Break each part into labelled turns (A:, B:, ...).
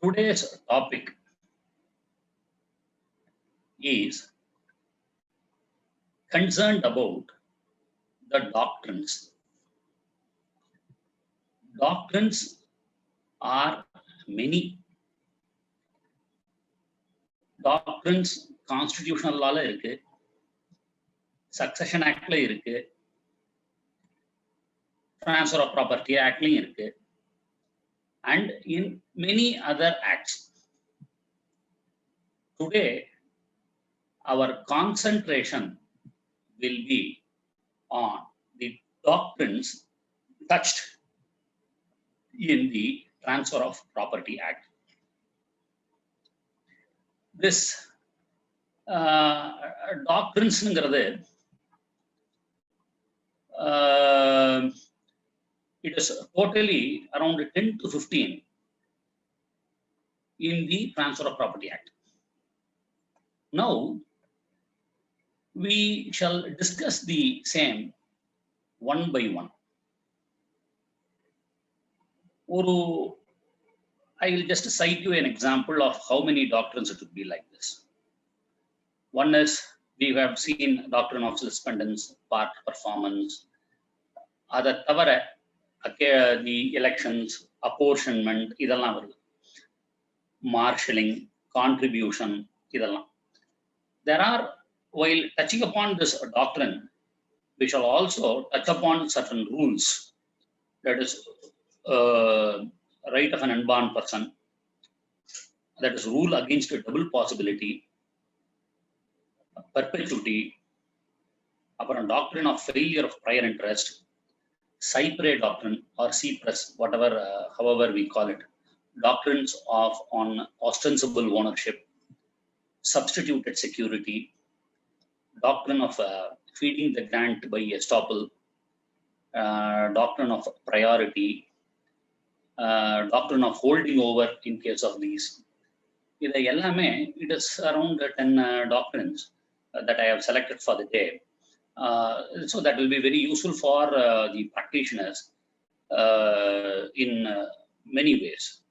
A: Today's topic is concerned about the doctrines. Doctrines are many. Doctrines constitutional law la irukku, Succession Act la irukku, Transfer of Property Act la irukku, and in many other acts. Today, our concentration will be on the doctrines touched in the Transfer of Property Act. This doctrines it is totally around 10 to 15 in the Transfer of Property Act. Now, we shall discuss the same one by one. I will just cite you an example of how many doctrines it would be like this. One is, we have seen doctrine of suspendence, part performance, other tavara, the elections, apportionment, idallam varudhu, marshalling, contribution, idallam. There are, while touching upon this doctrine, we shall also touch upon certain rules. That is, right of an unborn person, that is rule against a double possibility, perpetuity, upon doctrine of failure of prior interest, Cypre doctrine or Cyprus, whatever, however we call it, doctrines of on ostensible ownership, substituted security, doctrine of feeding the grant by estoppel, doctrine of priority, doctrine of holding over in case of these. It is around 10 doctrines that I have selected for the day. So that will be very useful for the practitioners in many ways.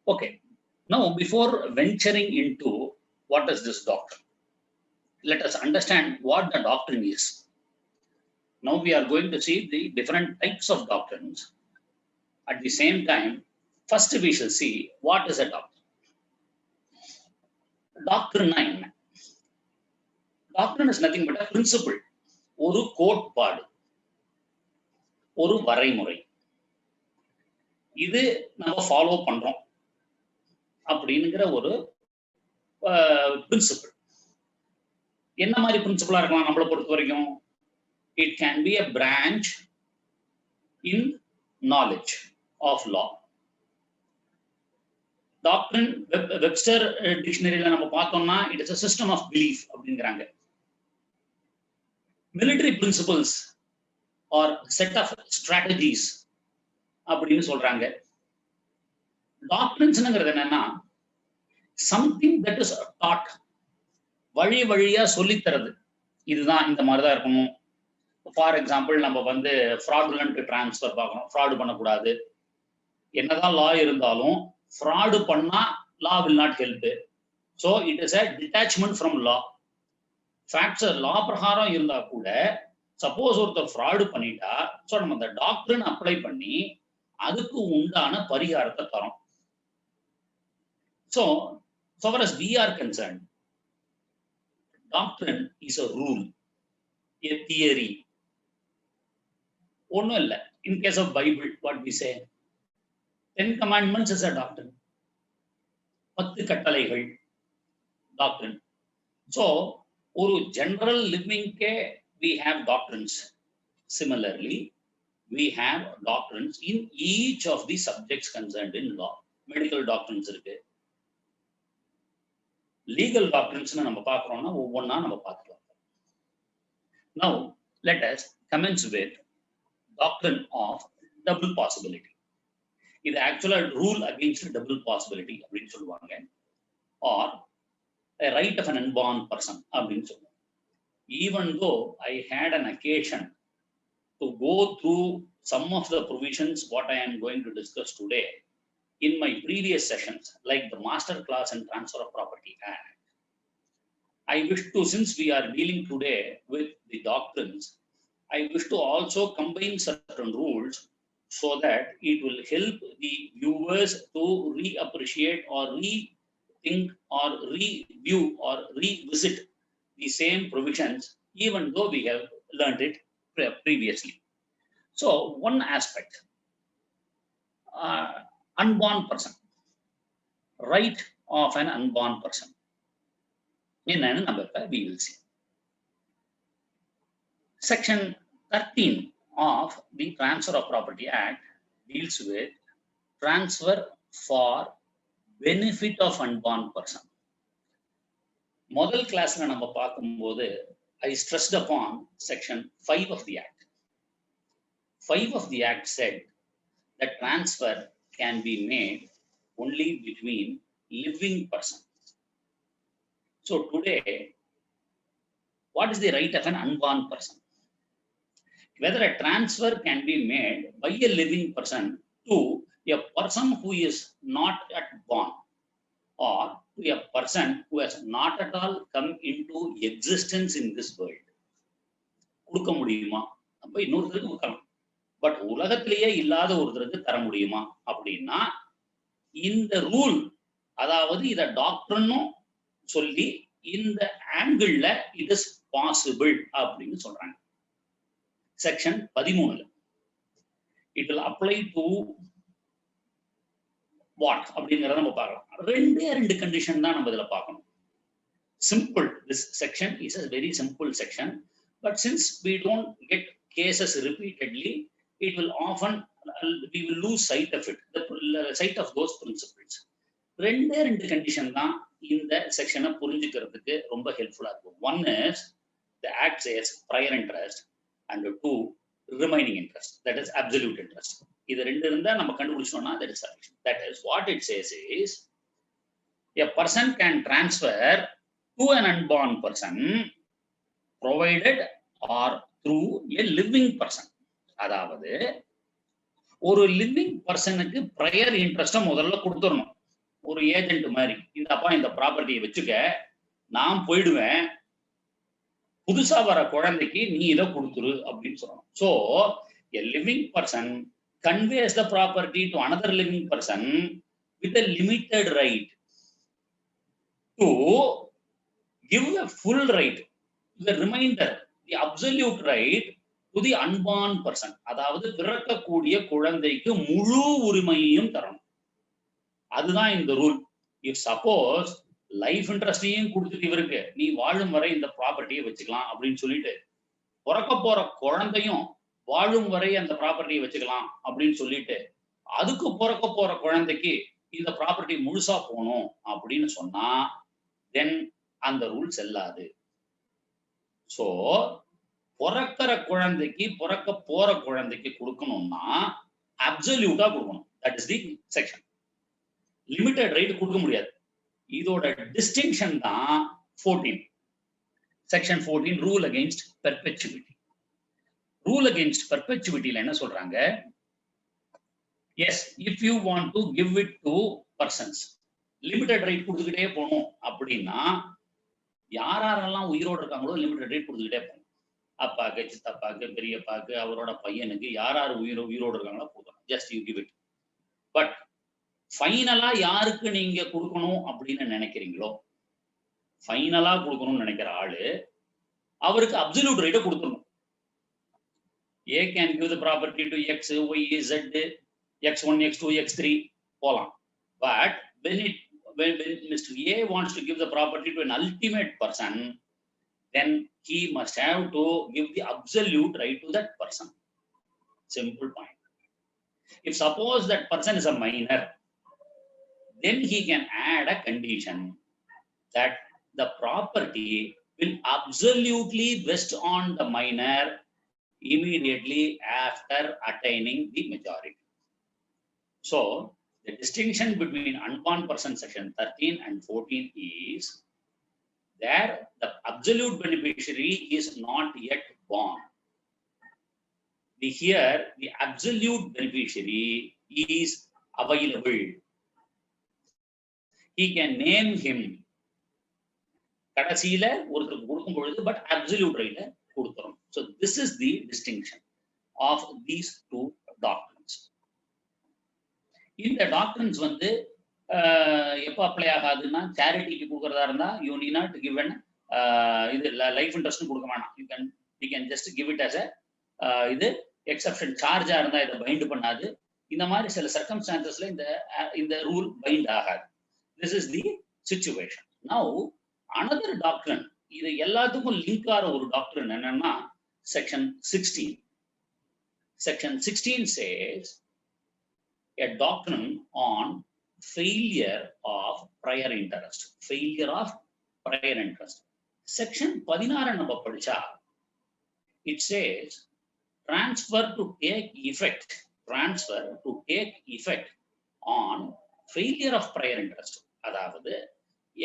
A: Okay, now before venturing into what is this doctrine, let us understand what the doctrine is. Now we are going to see the different types of doctrines. At the same time, first we shall see what is a doctrine. Doctrine 9. Doctrine is nothing but a principle, ஒரு கோட்பாடு, ஒரு வரைமுறை. இது நம்ம follow பண்றோம் அப்படிங்கிற ஒரு principle. என்ன மாதிரி பிரின்சிபிளா இருக்கலாம் நம்மளை பொறுத்த வரைக்கும்? It can be a branch in knowledge of law. Doctrine, Webster டிக்ஷனரியில நம்ம பார்த்தோம்னா, it is a system of belief அப்படிங்கிறாங்க. Military principles or set of strategies அப்படின்னு சொல்றாங்க. டாக்ட்ரின்ஸ்ங்கிறது என்னன்னா, something that is taught, வழி வழியா சொல்லித்தரது. இதுதான் இந்த மாதிரி தான் இருக்கணும். ஃபார் எக்ஸாம்பிள், நம்ம வந்து ஃப்ராடுலண்ட் டிரான்ஸ்ஃபர் பார்க்கணும், ஃப்ராடு பண்ணக்கூடாது. என்னதான் லா இருந்தாலும் ஃப்ராடு பண்ணா law will not help. So it is a detachment from law. Facts law பிரகாரம் இருந்தா கூட சப்போஸ் ஒருத்தர் ஃப்ராடு பண்ணிட்டா, ஸோ நம்ம அந்த டாக்டரின் அப்ளை பண்ணி அதுக்கு உண்டான பரிகாரத்தை தரோம். So so far as we are concerned, doctrine is a rule, a theory. ஒன்றும் இல்லை. In case of Bible, what we say, 10 commandments is a doctrine. 10 கட்டளைகள் doctrine. So ஒரு general living ke we have doctrines. Similarly, we have doctrines in each of the subjects concerned in law. Medical doctrines இருக்கு, legal doctrines நம்ம பார்க்கிறோம்னா ஒவ்வொன்றா நம்ம பார்க்கலாம். Now let us commence with doctrine of double possibility. இது actual rule against double possibility அப்படின்னு சொல்லுவாங்க, or a right of an unborn person அப்படின்னு சொல்லுவாங்க. Even though I had an occasion to go through some of the provisions what I am going to discuss today, in my previous sessions, like the Master Class and Transfer of Property Act, I wish to, since we are dealing today with the doctrines, I wish to also combine certain rules so that it will help the viewers to reappreciate or rethink or review or revisit the same provisions, even though we have learned it previously. So, one aspect, unborn person, right of an unborn person. என்னன்னு நம்ம இப்ப we will see. Section 13 of the Transfer of Property Act deals with transfer for benefit of unborn person. முதல் கிளாஸ்ல நம்ம பார்க்கும்போது I stressed upon section 5 of the act. 5 of the act said that transfer can be made only between living persons. So today, what is the right of an unborn person? Whether a transfer can be made by a living person to a person who is not yet born, or to a person who has not at all come into existence in this world. கொடுக்க முடியுமா? அப்ப இன்னொருத்தருக்கு கொடுக்கலாம். But உலகத்திலேயே இல்லாத ஒருத்தருக்கு தர முடியுமா அப்படின்னா இந்த ரூல், அதாவது இத டாக்டர்னும் சொல்லி இந்த ஆங்கிள் இட் இஸ் பாசிபிள் அப்படின்னு சொல்றாங்க. Section 13 it will apply to what அப்படிங்கறத நம்ம பார்க்கலாம். ரெண்டு கண்டிஷன் தான் நம்ம இதுல பார்க்கணும். Simple, this section is a very simple section, but since we don't get cases repeatedly, it will often we will lose sight of it, the sight of those principles. ரெண்டு condition தான் இந்த செக்ஷனை புரிஞ்சுக்கிறதுக்கு ரொம்ப ஹெல்ப்ஃபுல்லா இருக்கும். One is the act says prior interest and two remaining interest, that is absolute interest. இது ரெண்டு இருந்தா நம்ம கண்டுபிடிச்சோம்னா that is sufficient. That is what it says is a person can transfer to an unborn person provided or through a living person. அதாவது ஒரு living பர்சனுக்கு prior interest முதல்ல கொடுத்துடணும். ஒரு ஏஜென்ட் மாதிரி, இந்த அப்பா இந்த ப்ராப்பர்ட்டியை வச்சுக்க, நான் போயிடுவேன், புதுசா வர குழந்தைக்கு நீ இதை கொடுத்துரு அப்படின்னு சொல்லணும். So a living person conveys the property to another living person with a limited right to give the full right, the remainder, the absolute right to the unborn person. அதாவது பிறக்கக்கூடிய குழந்தைக்கு முழு உரிமையையும் தரணும். அதுதான் இந்த ரூல். இஃப் சப்போஸ் லைஃப் இன்ட்ரெஸ்டையும் கொடுத்துட்டு இவருக்கு நீ வாழும் வரை இந்த ப்ராப்பர்ட்டியை வச்சுக்கலாம் அப்படின்னு சொல்லிட்டு, பிறக்க போற குழந்தையும் வாழும் வரை அந்த ப்ராப்பர்ட்டியை வச்சுக்கலாம் அப்படின்னு சொல்லிட்டு, அதுக்கு பிறக்க போற குழந்தைக்கு இந்த ப்ராப்பர்ட்டி முழுசா போகணும் அப்படின்னு சொன்னா தென் அந்த ரூல் செல்லாது. சோ பிறக்கிற குழந்தைக்கு பிறக்க போற குழந்தைக்கு கொடுக்கணும்னா அப்சல்யூட்டா கொடுக்கணும். That is the section. Limited right கொடுக்க முடியாது. இதோட டிஸ்டிங்ஷன் தான் 14. Section 14 rule against perpetuity. Rule against பெர்பெச்சுவிட்டில என்ன சொல்றாங்க? Yes, if you want to give it to persons, limited right கொடுத்துக்கிட்டே போகணும் அப்படின்னா யாரெல்லாம் உயிரோடு இருக்காங்களோ லிமிட்டட் ரைட் கொடுத்துக்கிட்டே போகணும். அப்பாக்கு, சித்தப்பாக்கு, பெரியப்பாக்கு, அவரோட பையனுக்கு யார் உயிரோடு இருக்காங்களோ போதும், just you give it. But ஃபைனலா யாருக்கு நீங்க கொடுக்கணும் அப்படின்னு நினைக்கிறீங்களோ, ஃபைனலா கொடுக்கணும்னு நினைக்கிற ஆளு அவருக்கு அப்சல்யூட் ரைட்டை கொடுத்துடணும். A can give the property to X, Y, Z, x1, x2, x3 போலாம். But when Mr. A wants to give the property to an ultimate person, then he must have to give the absolute right to that person. Simple point. If suppose that person is a minor, then he can add a condition that the property will absolutely vest on the minor immediately after attaining the majority. So the distinction between unborn person section 13 and 14 is there the absolute beneficiary is not yet born. Here the absolute beneficiary is available he can name him. கடைசியில ஒருத்தருக்கு கொடுக்கும் பொழுது but absolute ரைட்ல கொடுத்துரும். So this is the distinction of these two doctrines. இந்த doctrines வந்து எப்போ apply ஆகாதுன்னா சேரிட்டிக்கு கொடுக்கறதா இருந்தா you need not give an இது லைஃப் இன்ட்ரெஸ்ட் கொடுக்க வேணாம். You can just give it as a இது எக்ஸப்ஷன் சார்ஜா இருந்தா இதை பைண்ட் பண்ணாது. இந்த மாதிரி சில சர்க்கம்ஸ்டான்சஸ்ல இந்த ரூல் பைண்ட் ஆகாது. This is the situation. Now another doctrine, இது எல்லாத்துக்கும் லிங்க் ஆற ஒரு டாக்டரின் என்னன்னா section 16. Section 16 says a doctrine on failure of prior interest. Failure of prior interest. Section 16 நம்ம படிச்சா it says transfer to take effect on failure of prior interest. அதாவது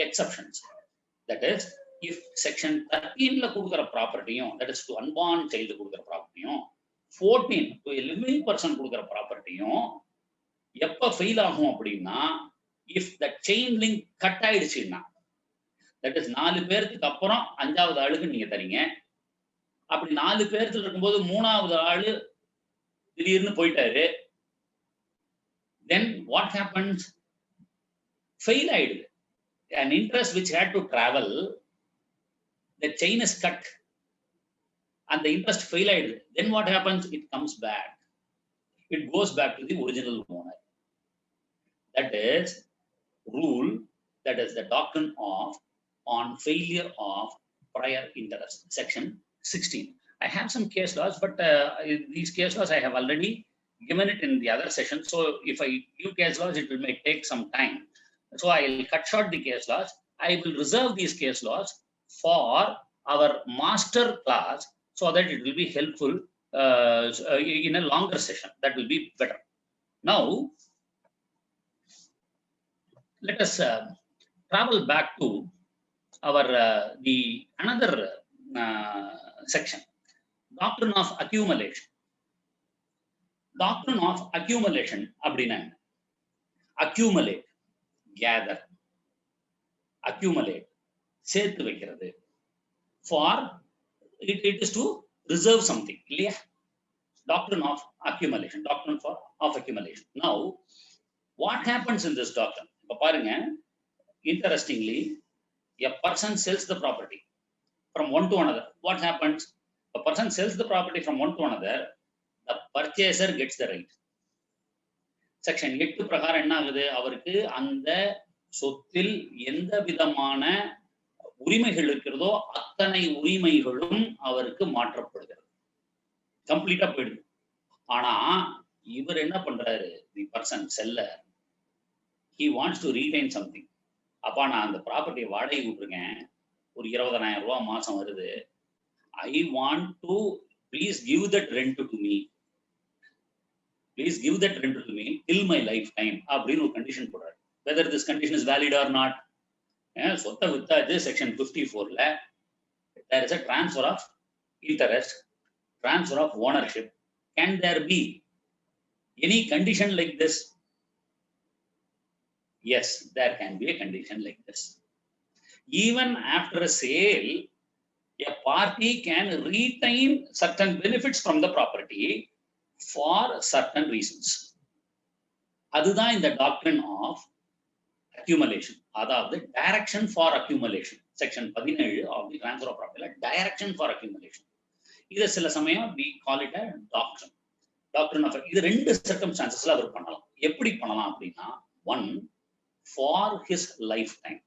A: exceptions. That is, if section 13 கொடுக்கிற ப்ராப்பர்ட்டியும், that is to unborn child கொடுக்கிற ப்ராப்பர்ட்டியும், 14 to a living person கொடுக்கிற ப்ராப்பர்ட்டியும் எப்ப fail ஆகும் அப்படின்னா if the chain link cut ஆயிடுச்சுன்னா, that is 4 பேருக்கு அப்புறம் 5வது ஆளுக்கு நீங்க தரீங்க. அப்படி 4 பேருக்கு இருக்கும்போது 3வது ஆளு திடீர்னு போயிட்டாரு, then what happens? ஃபெயில் ஆயிடுது. An interest which had to travel, the chain is cut and the interest fail ஆயிடுது. Then what happens? It comes back. It goes back to the original owner. That is rule, that is the doctrine of on failure of prior interest, section 16. I have some case laws, but these case laws I have already given it in the other session. So if I give case laws, it may take some time. So I will cut short the case laws. I will reserve these case laws for our master class so that it will be helpful in a longer session. That will be better. Now, let us travel back to our the another section, doctrine of accumulation. Doctrine of accumulation அப்படின்னா accumulate, gather, accumulate, சேர்த்து வைக்கிறது. For it is to reserve something. இல்லையா? Doctrine of accumulation, doctrine of accumulation. Now, what happens in this doctrine? இப்ப பாருங்க, interestingly, a person sells the property from one to another. What happens? A person sells the property from one to another, the purchaser gets the right. Section 8 பிரகாரம் என்ன ஆகுது? அவருக்கு அந்த சொத்தில் எந்த விதமான உரிமைகள் இருக்கிறதோ அத்தனை உரிமைகளும் அவருக்கு மாற்றப்படுகிறது. கம்ப்ளீட்டா போயிடுது. ஆனா இவர் என்ன பண்றாரு? The person seller, he wants to retain something. அப்பா நான் அந்த ப்ராப்பர்ட்டியை வாடகை விட்டுருக்கேன், ஒரு 20,000 ரூபாய் மாசம் வருது, I want to please give that rent to me. Please give that rent to me till my lifetime. அப்படின்னு ஒரு கண்டிஷன் போடுறாரு. Whether this condition is valid or not. சொத்தை வித்தாச்சு section 54ல there is a transfer of interest, transfer of ownership. Can there be any condition like this? Yes, there can be a condition like this. Even after a sale, a party can retain certain benefits from the property for certain reasons. அதுதான் இந்த doctrine of accumulation. அதாவது direction for accumulation. Section 17 of the transfer of property, direction for accumulation. இது சில சமயம் we call it a doctrine. Doctrine of இது ரெண்டு circumstancesல அவர் பண்ணலாம். எப்படி பண்ணலாம் அப்படின்னா, one, for his lifetime.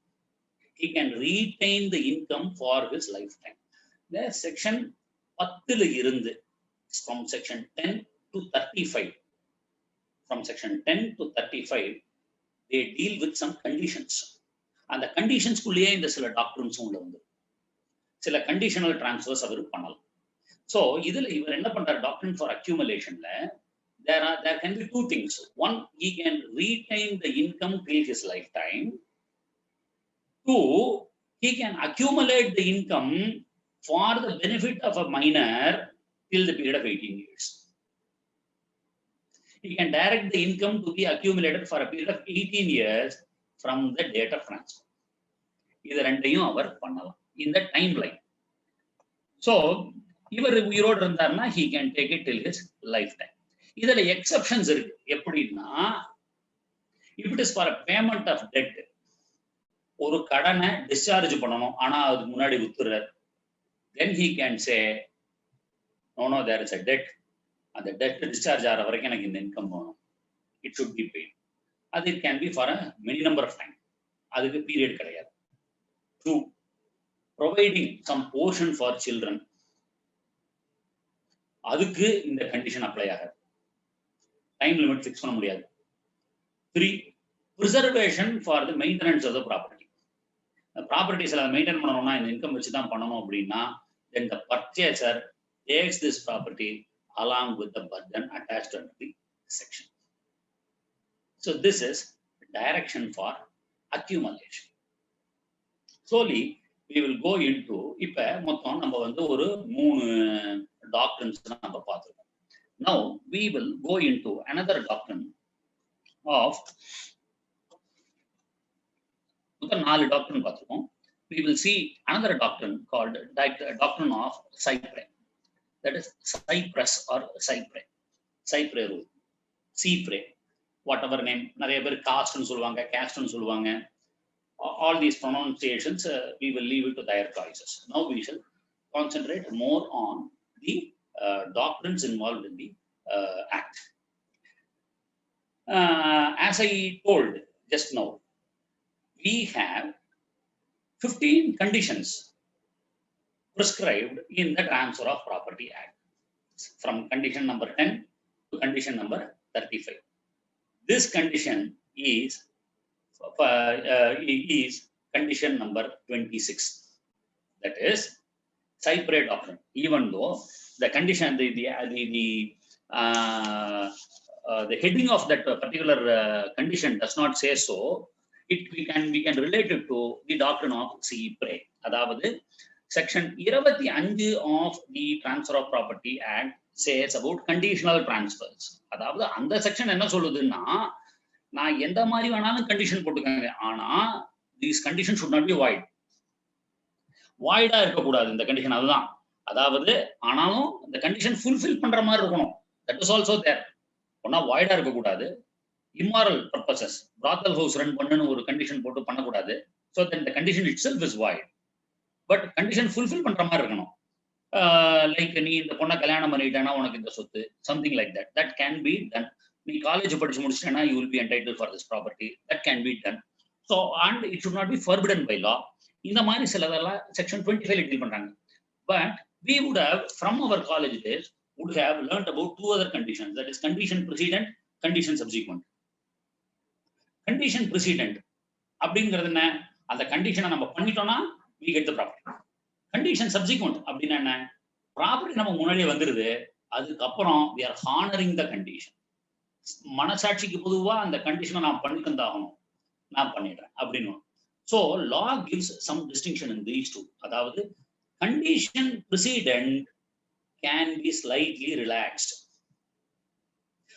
A: He can retain the income for his lifetime. The section 10 இருந்து from section 10 to 35. From section 10 to 35, they deal with some conditions. And the conditions குள்ளேயே இந்த சில doctrines உள்ள வந்து சில கண்டிஷனல் டிரான்ஸ்ஃபர்ஸ் அவர் பண்ணலாம். So இதுல இவர் என்ன பண்றாரு? டாக்டரின் for அக்யூமுலேஷன்ல there can be two things. One, he can retain the income till his lifetime. Two, he can accumulate the income for the benefit of a minor till the period of 18 years. He can direct the income to be accumulated for a period of 18 years from the date of transfer. இது ரெண்டையும் அவர் பண்ணலாம் இந்த time line. So இவர் உயிரோடு இருந்தாருன்னா he can take it till his lifetime. இதுல exceptions இருக்கு. எப்படின்னா if it is for a payment of debt, ஒரு கடனை டிஸ்சார்ஜ் பண்ணணும் ஆனா அதுக்கு முன்னாடி வித்துறாரு, then he can say no there is a debt, அந்த debt discharge ஆகிற வரைக்கும் எனக்கு இந்த இன்கம் வேணும், it should be paid. அது it can be for a many number of time, அதுக்கு பீரியட் கிடையாது. 2, providing some portion for children, அதுக்கு இந்த கண்டிஷன் அப்ளை ஆகாது, டைம் லிமிட் ஃபிக்ஸ் பண்ண முடியாது. 3, preservation for the maintenance of the property, ப்ராப்பர்ட்டிஸ்ல maintain பண்ணணும்னா இந்த இன்கம் வச்சு தான் பண்ணணும் அப்படின்னா then the purchaser takes this property along with the burden attached to the section. So this is direction for accumulation. Slowly we will go into, இப்ப மொத்தம் நம்ம வந்து ஒரு 3 doctrines நம்ம பார்த்திருக்கோம். Now we will go into another doctrine of, மொத்தம் 4 doctrine பார்த்திருக்கோம். We will see another doctrine called doctrine of Cypre, that is Cyprus or Cypre, Cypre rule, Cypre, whatever name, நிறைய பேர் காஸ்ட் னு சொல்வாங்க, காஸ்ட் னு சொல்வாங்க. All these pronunciations we will leave it to their choices. Now we shall concentrate more on the doctrines involved in the act. As I told just now, we have 15 conditions prescribed in the Transfer of Property Act, from condition number 10 to condition number 35. This condition is condition number 26, that is Cypre doctrine. Even though the condition, the heading of that particular condition does not say so, we can relate it to the doctrine of Cypre. அதாவது section 25 of the Transfer of Property Act says about conditional transfers. அதாவது அந்த section என்ன சொல்லுதுன்னா, நான் எந்த மாதிரி வேணாலும் condition போட்டுக்கங்க, ஆனா these conditions should not be void. வாய்டா இருக்கக்கூடாது இந்த கண்டிஷன், அதுதான். அதாவது ஆனாலும் இந்த கண்டிஷன் ஃபுல்ஃபில் பண்ற மாதிரி இருக்கணும். தட் இஸ் ஆல்சோ தேர். ஒன்னா வாய்டா இருக்கக்கூடாது, immoral purposes, brothel house run பண்ணனும் ஒரு கண்டிஷன் போட்டு பண்ணக்கூடாது. So then the condition itself is void. But condition fulfill பண்ற மாதிரி இருக்கணும். லைக் நீ இந்த பொண்ணை கல்யாணம் பண்ணிட்டேன்னா உனக்கு இந்த சொத்து, something like that. That can be done. நீ காலேஜ் படிச்சு முடிச்சிட்டேன்னா you will be entitled for this property. That can be done. So and it should not be forbidden by law. இந்த மாதிரி சிலதெல்லாம் section 25 டீல் பண்றாங்க. But we would have, from our college days, would have learned about 2 other conditions, that is condition precedent, condition subsequent. Condition president அப்படிங்கிறது என்ன, அந்த கண்டிஷனை நம்ம பண்ணிட்டோம்னா we get the property. Condition subsequent அப்படின்னா என்ன, ப்ராப்பர்ட்டி நம்ம முன்னாடியே வந்துருது, அதுக்கப்புறம் we are honoring the condition. மனசாட்சிக்கு பொதுவா அந்த கண்டிஷனை நான் பண்ணிட்டு வந்தாகணும், நான் பண்ணிடுறேன் அப்படின்னு. So law gives some distinction in these two. அதாவது condition precedent can be slightly relaxed.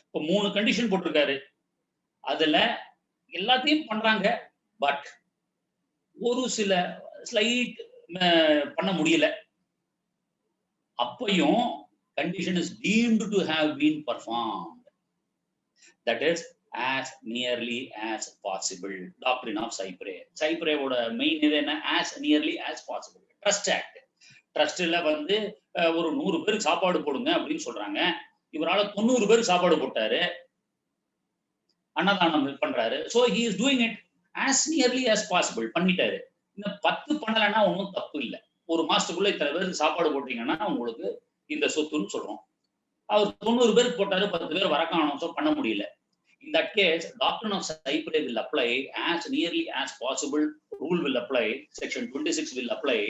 A: இப்போ 3 கண்டிஷன் போட்டிருக்காரு, அதுல எல்லாத்தையும் பண்றாங்க, பட் ஒரு சில ஸ்லைட் பண்ண முடியல, அப்பையும் condition is deemed to have been performed. That is as nearly as possible. Doctrine of cypres. சைப்ரேவோட மெயின் இது என்ன, as nearly as possible. Trust act, ட்ரஸ்ட்ல வந்து ஒரு 100 பேருக்கு சாப்பாடு போடுங்க அப்படின்னு சொல்றாங்க, இவரால 90 பேருக்கு சாப்பாடு போட்டாரு, அன்னதானம் பண்றாரு. So he is doing it as nearly as possible, பண்ணிட்டாரு. இந்த 10 பண்ணலன்னா ஒன்றும் தப்பு இல்லை. ஒரு மாசத்துக்குள்ள இத்தனை பேருக்கு சாப்பாடு போட்டீங்கன்னா உங்களுக்கு இந்த சொத்துன்னு சொல்றோம். அவர் 90 பேருக்கு போட்டாரு, 10 பேர் வர காணோம், ஸோ பண்ண முடியல. In that case, doctrine of Cypre will apply, as nearly as possible rule will apply, section 26 will apply,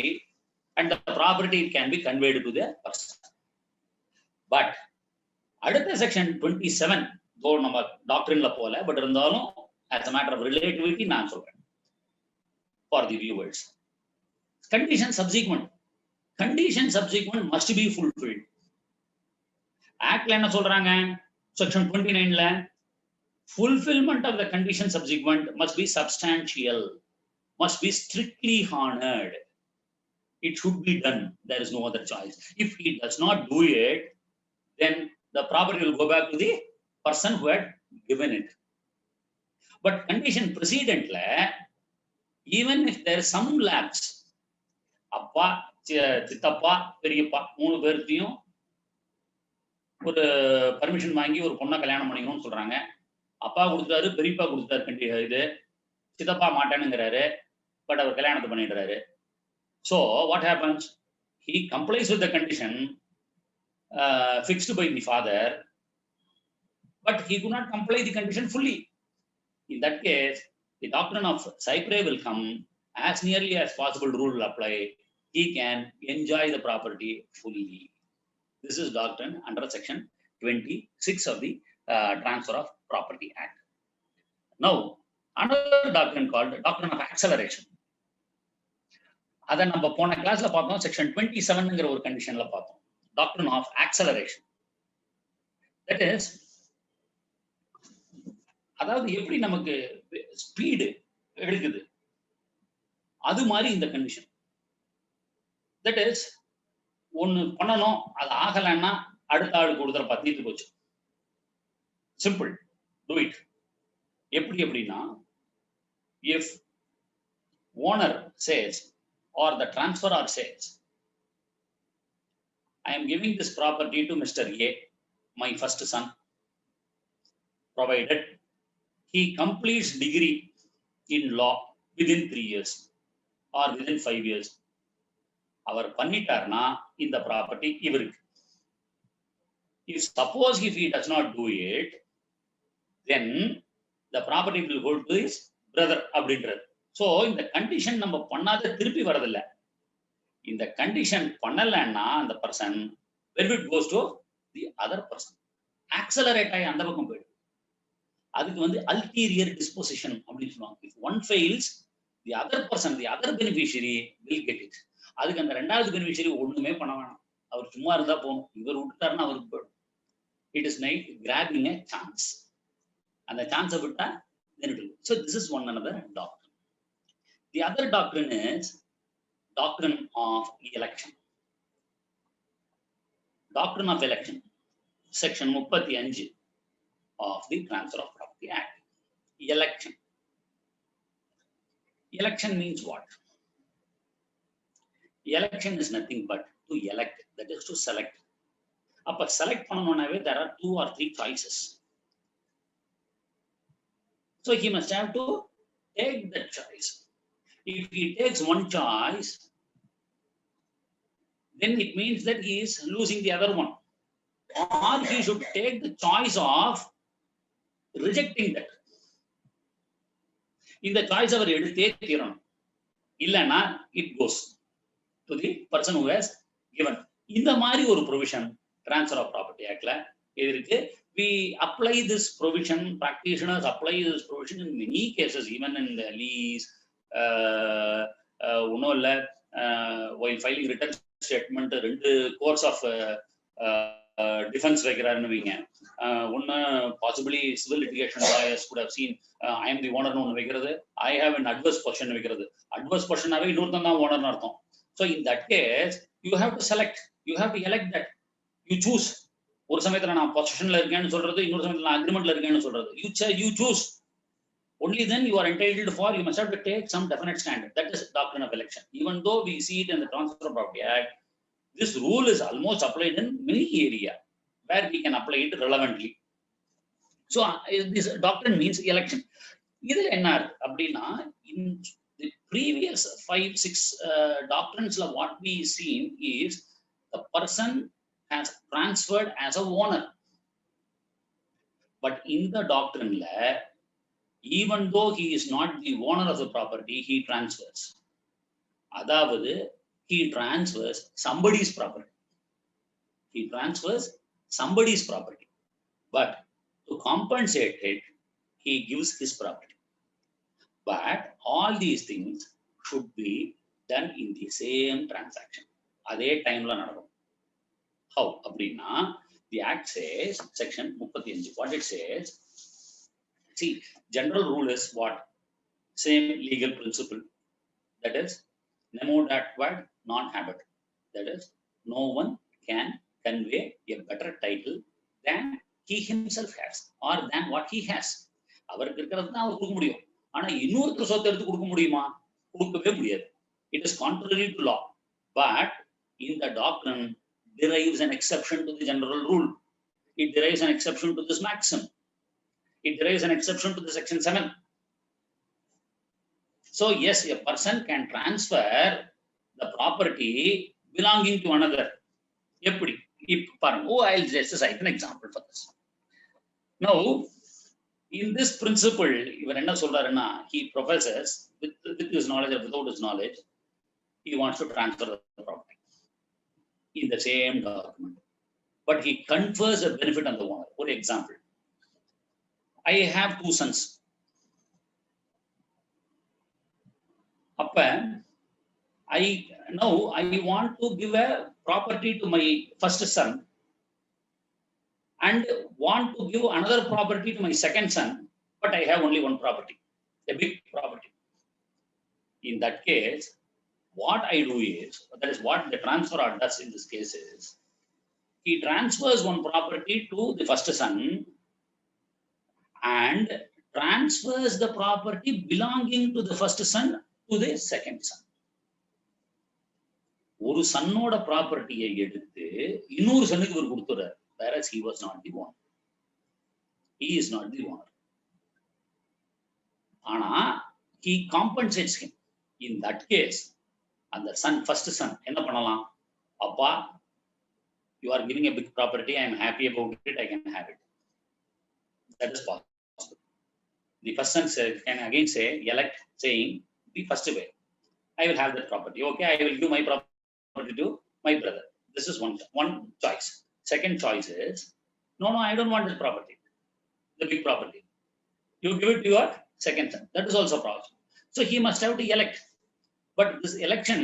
A: and the property can be conveyed to the person. But அடுத்த செக்ஷன் 27 தோ நம்ம டாக்டரின்ல போல, பட் இருந்தாலும் as a matter of relativity நான் சொல்றேன் for the viewers. Condition subsequent. Condition subsequent must be fulfilled. ஆக்ட்ல என்ன சொல்றாங்க, section 29ல fulfillment of the condition subsequent must be substantial, must be strictly honored. It should be done. There is no other choice. If he does not do it, then the property will go back to the person who had given it. But condition precedent, even if there is some lapse, appa, chittappa, periyappa, மூணு பேர்த்தையும் ஒரு permission வாங்கி ஒரு பொண்ணை கல்யாணம் பண்ணிக்கணும்னு சொல்றாங்க. அப்பா கொடுத்தாரு, பெரியப்பா கொடுத்தாரு, இது சித்தப்பா மாட்டானுங்கிறாரு, பட் அவர் கல்யாணத்தை பண்ணிடுறாரு. So what happens? He complies with the condition fixed by the father, but he could not comply the condition fully. In that case, the doctrine of Cypre will come. As nearly as possible rule will apply. He can enjoy the property fully. This is doctrine under section 26 of the Transfer of Property Act. Now, another doctrine called doctrine of acceleration. அதை நம்ம போன கிளாஸ்ல பார்த்தோம், section 27ங்கிற ஒரு கண்டிஷன்ல பார்த்தோம். டாக்டரின் of acceleration. That is, அதாவது எப்படி நமக்கு ஸ்பீடு எடுக்குது அது மாதிரி இந்த கண்டிஷன். தட் இஸ், ஒன்னு பண்ணணும், அது ஆகலைன்னா அடுத்த ஆளுக்கு கொடுத்துற பத்திட்டு போச்சு. Simple, do it. எப்படி அப்படின்னா, if owner says or the transferor says, I am giving this property to Mr. A, my first son, provided he completes degree in law within 3 years or within 5 years. அவர் பண்ணிட்டார்னா இந்த property இவருக்கு. If suppose if he does not do it, then the property will go to his brother அப்படின்றது. So இந்த condition நம்ம பண்ணாத திருப்பி வரதில்லை. இந்த condition பண்ணலைன்னா அந்த person benefit goes to the other person. Accelerate ஆகி அந்த பக்கம் போயிடும். அதுக்கு வந்து அல்டீரியர் டிஸ்போசிஷன் அப்படின்னு சொல்லுவாங்க. If one fails, the other person, the other beneficiary will get it. அதுக்கு அந்த ரெண்டாவது பெனிஃபிஷியரி ஒண்ணுமே பண்ண வேணாம், அவர் சும்மா இருந்தா போகணும். இவர் விட்டுட்டாருன்னா அவருக்கு போயிடும். It is like grabbing a chance. அந்த சான்ஸை விட்டா then it will. So this is one another doctrine. The other doctrine is doctrine of election. Doctrine of election, section 35 of the Transfer of Property Act. Election. Election means what? Election is nothing but to elect, that is to select. அப்ப select பண்ணனும்னாவே there are 2 or 3 choices. So he must have to take that choice. If he takes one choice, then it means that he is losing the other one. Or he should take the choice of rejecting that. இந்த choice அவர் எடுத்தே தீரணும், இல்லைன்னா it goes to the person who has given. இந்த மாதிரி ஒரு provision Transfer of Property Actல இருக்கு. We apply this provision, practitioners apply this provision in many cases, even in the lease. ஒன்றும் இல்லை, while filing return statement 2 course of defense வைக்கிறாருன்னு வைங்க. ஒன்று possibly civil litigation lawyers could have seen I am the owner னு ஒன்று வைக்கிறது, I have an adverse possession வைக்கிறது. Adverse பொசிஷனாவே இன்னொருத்தன் தான் ஓனர்னு அர்த்தம். So in that case you have to select, you have to elect that, you choose. ஒரு சமயத்தில் நான் பொசிஷன்ல இருக்கேன்னு சொல்றது, இன்னொரு சமயத்தில் நான் அக்ரிமெண்ட்ல இருக்கேன்னு சொல்றது. You choose. Only then you are entitled for, you must have to take some definite standard. That is doctrine of election. Even though we see it in the Transfer of Property Act, this rule is almost applied in many areas where we can apply it relevantly. So this doctrine means election. This is அப்படின்னா, in the previous 5-6 doctrines, what we seen is the person has transferred as a owner. But in the doctrine, even though he is not the owner of the property, he transfers. அதாவது he transfers somebody's property. He transfers somebody's property. But to compensate it, he gives his property. But all these things should be done in the same transaction. அதே டைம்ல நடக்கும். How? அப்படின்னா, the Act says, section 35, what it says, See, general rule is what? Same legal principle. That is, nemo dat quod non habet. That is, no one can convey a better title than he himself has or than what he has. அவருக்கு இருக்கிறது தான் அவர் கொடுக்க முடியும். ஆனா இன்னொருத்தர் சொத்தை எடுத்து கொடுக்க முடியுமா? கொடுக்கவே முடியாது. It is contrary to law. But in the doctrine derives an exception to the general rule. It derives an exception to this maxim. It derives an exception to the section 7. So yes, a person can transfer the property belonging to another. Eppadi? Oh, I'll just cite an example for this. Now, in this principle, ivar enna solrarna, he professes with his knowledge or without his knowledge, he wants to transfer the property in the same document. But he confers a benefit on the owner. For example, I have 2 sons. Appa, I want to give a property to my first son and want to give another property to my second son, but I have only one property, a big property. In that case, what I do is, that is what the transferor does in this case is, he transfers one property to the first son and transfers the property belonging to the first son to the second son. ஒரு சன்னோட ப்ராப்பர்ட்டியை எடுத்து இன்னொரு சன்னுக்கு இவர் கொடுத்துறார். Whereas he was not the owner. He is not the owner. ஆனா he compensates him. In that case, அந்த son, first son என்ன பண்ணலாம்? அப்பா, you are giving a big property, I am happy about it, I can have it. That is possible. The first son can again say, elect, saying the first way, I will have that property. Okay, I will give my property to my brother. This is one choice. Second choice is, no, I don't want this property, the big property. You give it to your second son. That is also possible. So he must have to elect. But this election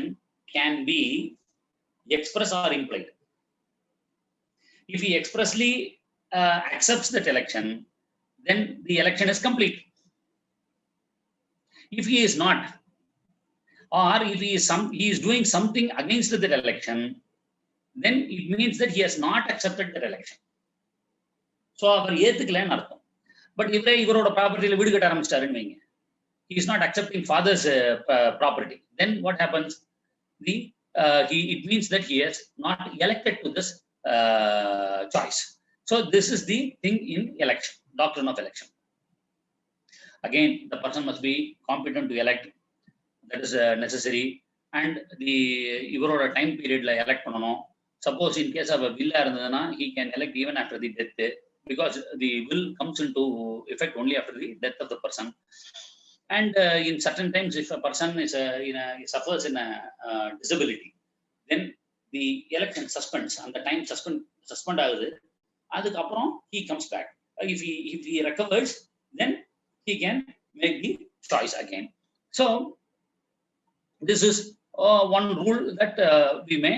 A: can be express or implied. If he expressly accepts that election, then the election is complete. If he is not, or if he is doing something against that election, then it means that he has not accepted that election. So அவர் ஏத்துக்கலன்னு அர்த்தம். But இவரோட ப்ராப்பர்ட்டியில வீடு கட்ட ஆரம்பிச்சிட்டாருன்னு வைங்க, he is not accepting father's property, then what happens? It means that he has not elected to this choice. So this is the thing in election, doctrine of election. Again, the person must be competent to elect. That is necessary. And இவரோட time பீரியட்ல elect பண்ணணும். Suppose in case of a will இருந்ததுன்னா, he can elect even after the death, because the will comes into effect only after the death of the person. And in certain times, if a person is suffers in a disability, then the election suspends, and the time suspend ஆகுது. அதுக்கப்புறம் he comes back. If he recovers, then he can make the choice again. So this is one rule that we may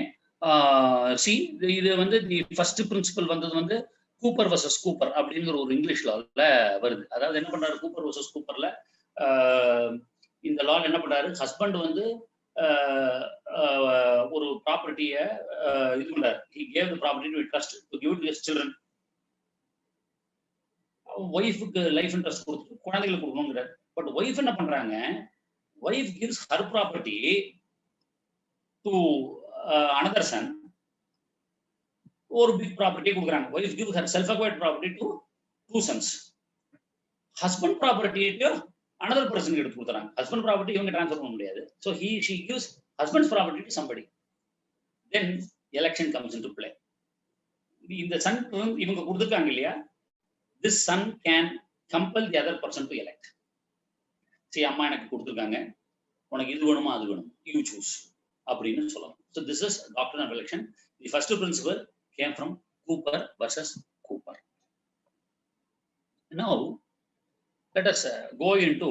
A: see. இது வந்து the first principle வந்தது வந்து Cooper versus Cooper அப்படிங்கிற ஒரு English லால வருது. அதாவது என்ன பண்றாரு, கூப்பர் வர்சஸ் கூப்பர்ல இந்த லால என்ன பண்றாரு, ஹஸ்பண்ட் வந்து ஒரு ப்ராப்பர்ட்டியை இது பண்றாரு, he gave the property to trust to give to his children. ஒய்ஃபுக்கு லைஃப் இன்ட்ரெஸ்ட் கொடுத்து குழந்தைகளுக்கு கொடுக்கணுங்கிறார். பட் ஒய்ஃப் என்ன பண்றாங்க, wife gives her property to another son, or big property கொடுக்குறாங்க. Wife gives her self-acquired property to 2 sons. Husband property to another person எடுத்து கொடுக்குறாங்க. Husband property இவங்க transfer பண்ண முடியாது. So she gives husband's property to somebody. Then election comes into play. இந்த son இவங்க கொடுத்துருக்காங்க இல்லையா, this son can compel the other person to elect. சரி, அம்மா எனக்கு கொடுத்துருக்காங்க, உனக்கு இது வேணுமா அது வேணும், யூ சூஸ் அப்படின்னு சொல்லலாம். So this is doctrine of election. The first principle came from Cooper versus Cooper. Now let us go into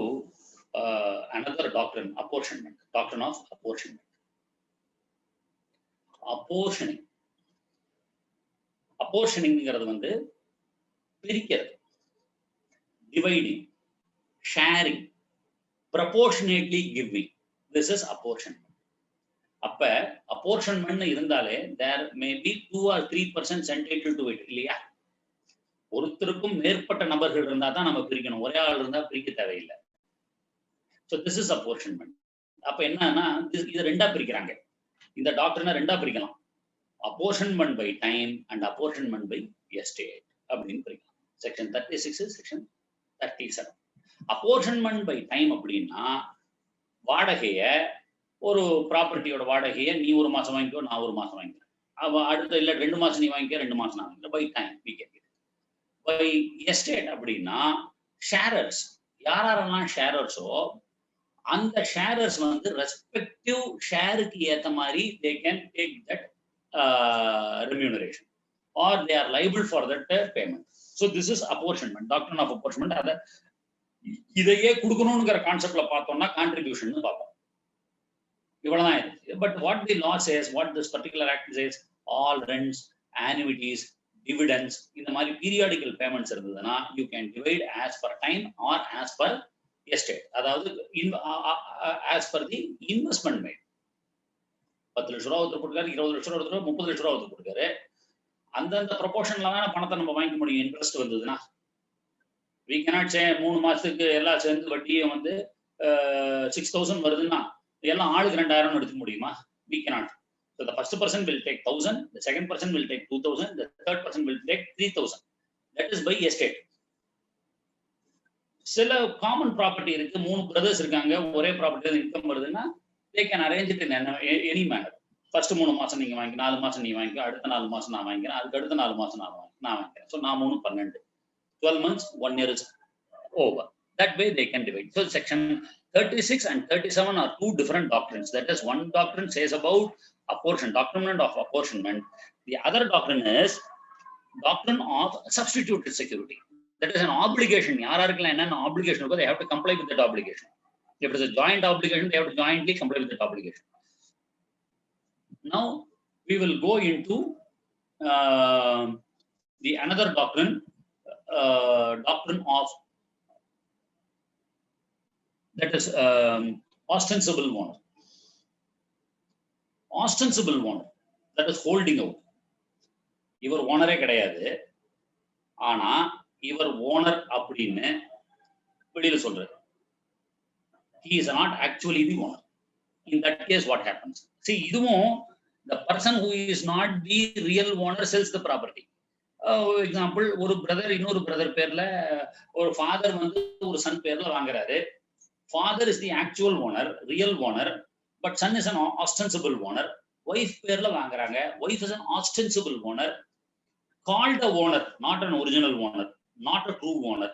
A: another doctrine, apportionment, doctrine of apportionment. Apportioning வந்து பிரிக்கிறது, dividing. sharing, proportionately giving. This is apportionment. அப்ப apportionment இருந்தாலே there may be 2 or 3% entitled to it இல்லையா? ஒருத்தருக்கும் மேற்பட்ட நபர்கள் இருந்தா தான் நம்ம பிரிக்கணும், ஒரே ஆள் இருந்தா பிரிக்க தேவையில்லை. So this is apportionment. அப்ப என்னன்னா இது ரெண்டா பிரிக்கிறாங்க, இந்த டாக்டர்னா ரெண்டா பிரிக்கலாம், apportionment by time and apportionment by estate அப்படின்னு பிரிக்கலாம். Section 36 section 37. apportionment by time அப்படின்னா வாடகைய, ஒரு ப்ராப்பர்ட்டியோட வாடகையை நீ ஒரு மாசம் வாங்கிக்கோ, நான் ஒரு மாசம் வாங்கிக்கிறேன், அடுத்த இல்ல 2 மாசம் நீ வாங்கிக்க, 2 மாசம் நான் வாங்கிக்கிறேன். By time we get it. By estate அப்படின்னா ஷேரர்ஸ், யாரெல்லாம் ஷேரர்ஸோ அந்த ஷேரர்ஸ் வந்து ரெஸ்பெக்டிவ் ஷேருக்கு ஏத்த மாதிரி they can take that remuneration or they are liable for that payment. So this is apportionment, doctrine of apportionment. அத இதையே கொடுக்கணும்ங்கிற கான்செப்ட்ல பார்த்தோம்னா கான்ட்ரிபியூஷன் பார்ப்போம், இவ்வளவுதான் இருக்கு. But what the law says, what this particular act says, all rents, annuities, dividends, இந்த மாதிரி periodical payments இருந்ததுன்னா you can divide as per time or as per estate. அதாவது as per the investment made. 10 லட்ச ரூபா ஒருத்தர் கொடுக்காரு, 20 லட்ச ரூபா ஒருத்தர், 30 லட்ச ரூபா ஒருத்தர் கொடுக்காரு, அந்தந்த ப்ரொபோர்ஷன்ல தானே பணத்தை நம்ம வாங்கிக்க முடியும். இன்ட்ரெஸ்ட் வந்ததுன்னா we cannot say 3 மாசத்துக்கு எல்லாம் சேர்ந்து வட்டியை வந்து 6,000 வருதுன்னா எல்லாம் ஆளுக்கு 2,000 எடுத்துக்க முடியுமா? we cannot. So the first person will take 1,000, the second person will take 2,000, the third person will take 3,000. That is by estate. சில காமன் ப்ராப்பர்ட்டி இருக்கு, 3 பிரதர்ஸ் இருக்காங்க, ஒரே ப்ராப்பர்ட்டி இன்கம் வருதுன்னா they can arrange it in any manner. First 3 மாசம் நீங்க வாங்கி, 4 மாசம் நீ வாங்கிக்க, அடுத்த 4 மாசம் நான் வாங்கிக்கிறேன், அதுக்கு அடுத்த 4 மாசம் நான் வாங்கிக்கிறேன். ஸோ நான் 3 12, 12 months, 1 year is over. That way they can divide. So section 36 and 37 are two different doctrines. That is, one doctrine says about doctrine of apportionment. The other doctrine is doctrine of substituted security. That is an obligation. யாராருக்குலாம் என்னென்ன obligation இருக்கோ they have to comply with that obligation. If it is a joint obligation, they have to jointly comply with that obligation. Now we will go into the another doctrine, doctrine of, that is ostensible owner. Ostensible owner, that is holding out. இவர் ஓனரே கிடையாது, ஆனா இவர் owner அப்படின்னு வெளியில சொல்றாரு. He is not actually the owner. In that case, what happens? See, இதுவும் the person who is not the real owner sells the property. Example, ஒரு brother இன்னொரு பிரதர் பேர்ல, ஒரு ஃபாதர் வந்து ஒரு சன் பேர்ல வாங்குறாரு. Father is the actual owner, real owner, but son is an ostensible owner. Wife பேர்ல வாங்குறாங்க. Wife is an ostensible owner, called a owner, not an original owner, not a true owner,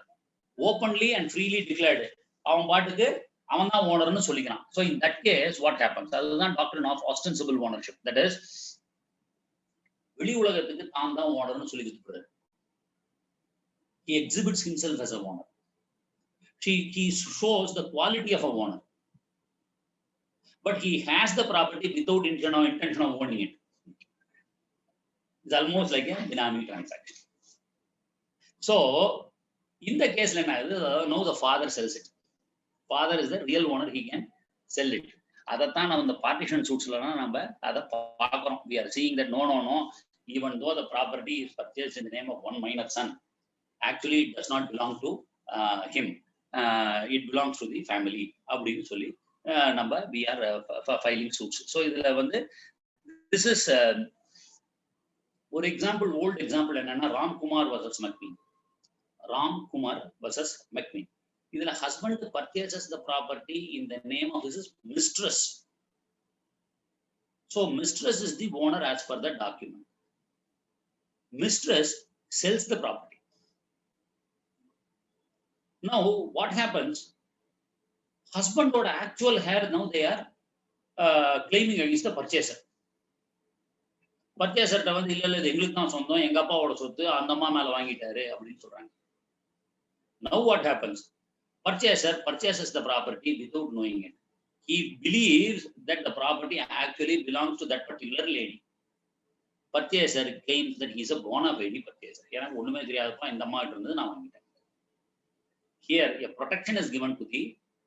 A: openly and freely declared. அவன் பாட்டுக்கு அவன் தான் ஓனர்னு சொல்லிக்கிறான். So in that case, what happens? அதுதான் doctrine of ostensible ownership. That is, வெளி உலகத்துக்கு தான் தான் ஓனர்னு சொல்லி கொடுக்குறாரு. He exhibits himself as a owner. He shows the quality of a owner, but he has the property without intention of owning it. It's almost like a binary transaction. So in the case, now the father sells it. Father is the real owner, he can sell it. அதைத்தான் நம்ம இந்த partition சூட்ஸ்லாம் நம்ம அதை பார்க்குறோம். We are seeing that no, even though the property is purchased in the name of one minor son, actually it does not belong to him. It belongs to the family அப்படின்னு சொல்லி நம்ம we are filing suits. So இதுல வந்து this is ஒரு example, volt example என்னன்னா Ramkumar vs McQueen. Ramkumar vs McQueen. இதுல husband purchases the property in the name of his mistress. So mistress is the owner as per the document. Mistress sells the property. Now what happens? Husband or actual heir, now they are claiming against the purchaser. பர்ச்சேசர்ட்ட வந்து இல்ல இது எங்களுக்கு தான் சொந்தம், எங்க அப்பாவோட சொத்து, அந்த அம்மா மேல வாங்கிட்டாரு அப்படின்னு சொல்றாங்க. Now what happens? Purchaser purchases the property without knowing it. He believes that the property actually belongs to that particular lady. Purchaser claims that he is a bona fide purchaser. எனக்கு ஒண்ணுமே தெரியாதப்பா, இந்த அம்மா கிட்ட இருந்து நான் வாங்கிட்டேன். Here a protection is given to the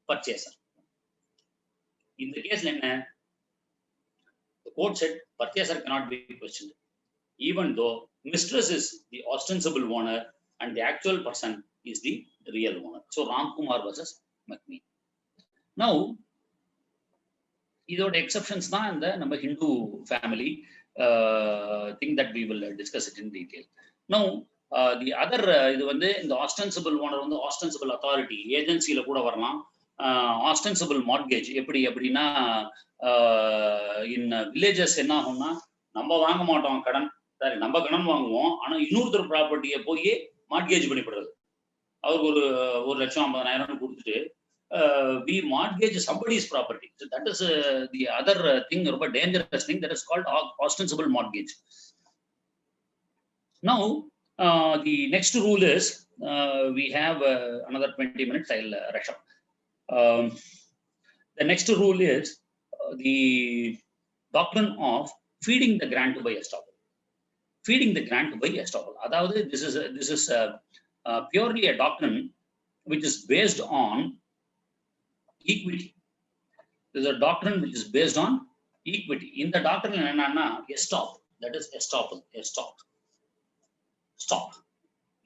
A: purchaser. In the case என்ன, the court said purchaser cannot be questioned, even though mistress is the ostensible owner and the actual person is the real owner. So Ramkumar versus McMean. Now இதோட exceptions தான் இந்த நம்ம Hindu family thing that we will discuss it in detail. No the other இது வந்து இந்த ostensible owner வந்து ostensible authority ஏஜென்சியில கூட வரலாம். ஆஸ்டென்சிபிள் மார்ட்கேஜ் எப்படி அப்படின்னா இன் வில்லேஜஸ் என்ன ஆகும்னா, நம்ம வாங்க மாட்டோம் கடன், சரி நம்ம கடன் வாங்குவோம், ஆனா இன்னொருத்தர் ப்ராப்பர்ட்டியை போய் மார்ட்கேஜ் பண்ணிவிடுறது. அவருக்கு ஒரு 1,50,000 கொடுத்துட்டு we mortgage somebody's property. So that is the other thing, a dangerous thing, that is called ostensible mortgage. Now the next rule is we have another 20 minutes. I'll rush up. The next rule is the doctrine of feeding the grant by estoppel. Feeding the grant by estoppel. Adavadhu this is purely a doctrine which is based on equity. This is a doctrine which is based on equity. In the doctrine enna estop, that is estoppel. Stop.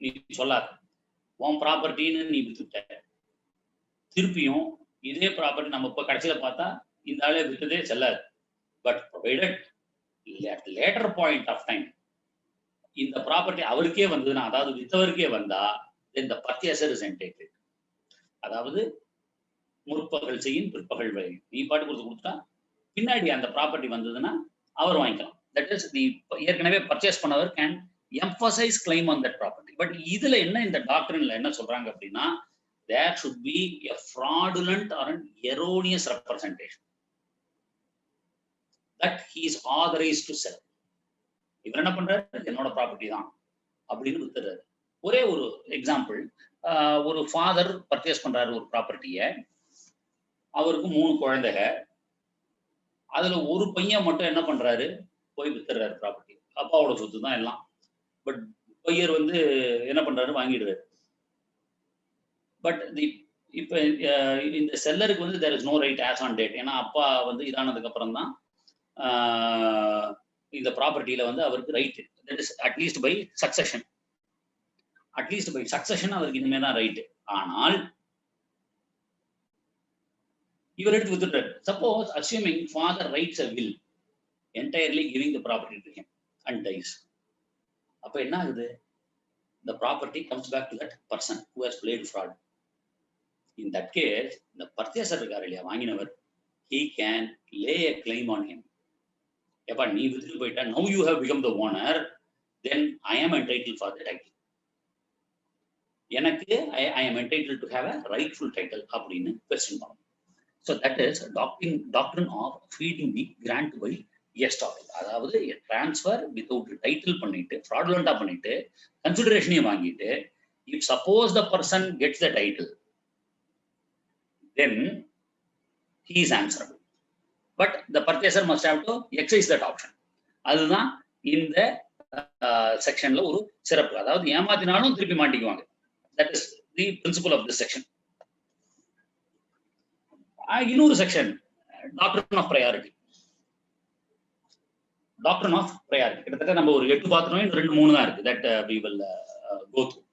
A: நீ சொல்லாத, உன் ப்ராப்பர்ட்டின்னு நீ வித்துட்ட, திருப்பியும் இதே property நம்ம இப்போ கடைசியில பார்த்தா இந்த ஆளே வித்ததே செல்லாது. But provided at later point of time இந்த ப்ராப்பர்ட்டி அவருக்கே வந்ததுன்னா, அதாவது வித்தவருக்கே வந்தா, then the purchaser is entitled. அதாவது முற்பகல் செய்யும் பிற்பகல் விளையும், நீ பாட்டு கொடுத்துட்டா பின்னாடி அந்த ப்ராப்பர்ட்டி வந்ததுன்னா அவர் வாங்கிக்கலாம். தட் இஸ் தி ஏற்கனவே பர்ச்சேஸ் பண்ணவர் can emphasise claim on that property. But இதுல என்ன, இந்த டாக்டரின்ல என்ன சொல்றாங்க அப்படின்னா, there should be a fraudulent or an erroneous representation that he is authorized to sell. இவர் என்ன பண்றாரு, என்னோட ப்ராப்பர்ட்டி தான் அப்படின்னு வித்துறாரு. ஒரே ஒரு எக்ஸாம்பிள், ஒரு ஃபாதர் பர்ச்சேஸ் பண்றாரு ஒரு ப்ராப்பர்ட்டியை, அவருக்கு 3 குழந்தைங்க, அதுல ஒரு பையன் மட்டும் என்ன பண்றாரு, போய் வித்துறாரு ப்ராப்பர்ட்டி. அப்பாவோட சொத்து தான் எல்லாம், பட் பையர் வந்து என்ன பண்றாரு, வாங்கிடுறாரு. பட் இப்ப இந்த செல்லருக்கு வந்து there is no right as on date. ஏன்னா அப்பா வந்து இதானதுக்கு அப்புறம் தான் இந்த ப்ராப்பர்ட்டியில வந்து அவருக்கு right, that is at least by succession. At least by succession அவருக்கு இனிமே தான் ரைட்டு. ஆனால் இவர் எடுத்து வித்துட்டாரு. Suppose assuming father rights a will entirely giving the property to him and dies, அப்ப என்ன ஆகுது, the property comes back to that person who has played fraud. In that case, the purchaser இருக்காரு இல்லையா, வாங்கினவர், he can lay a claim on him. எப்ப நீ வித்துட்டு போயிட்டா, now you have become the owner, then I am entitled for the title. எனக்கு I am entitled to have a rightful title அப்படின்னு question பண்ணணும். So that is doctrine of feeding the grant by estoppel. அதாவது transfer without title பண்ணிட்டு, fraudulent பண்ணிட்டு, consideration வாங்கிட்டு, if suppose the person gets the title, then he is answerable. But the purchaser must have to exercise that option. அதுதான் இந்த செக்ஷன்ல ஒரு சிறப்பு. அதாவது ஏமாத்தினாலும் திருப்பி மாட்டிக்குவாங்க. That is the principle of this section. இன்னொரு section, doctrine of priority. Doctrine of priority கிட்டத்தட்ட நம்ம ஒரு 8 பார்த்தோம், 2-3 தான் இருக்கு. That we will go through.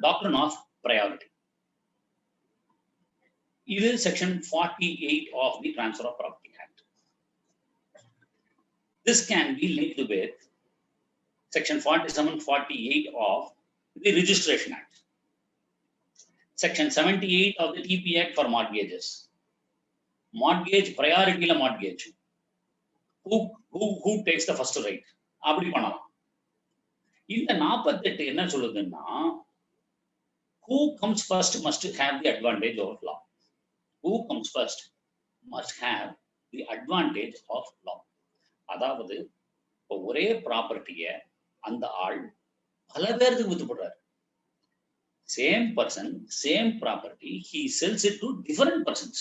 A: Doctrine of priority இது section 48 of the Transfer of Property Act. This can be linked with section 47-48 of the Registration Act, section 78 of the TP Act for mortgages. Mortgage priority la mortgage, who takes the first right, அப்படி பண்ணலாம். இந்த 48 என்ன சொல்லுதுன்னா, who comes first must have the advantage of law. Who comes first must have the advantage of law. அதாவது இப்போ ஒரே ப்ராப்பர்ட்டியை அந்த ஆள் பல பேருக்கு வித்து போடுறாரு. Same person same property, he sells it to different persons.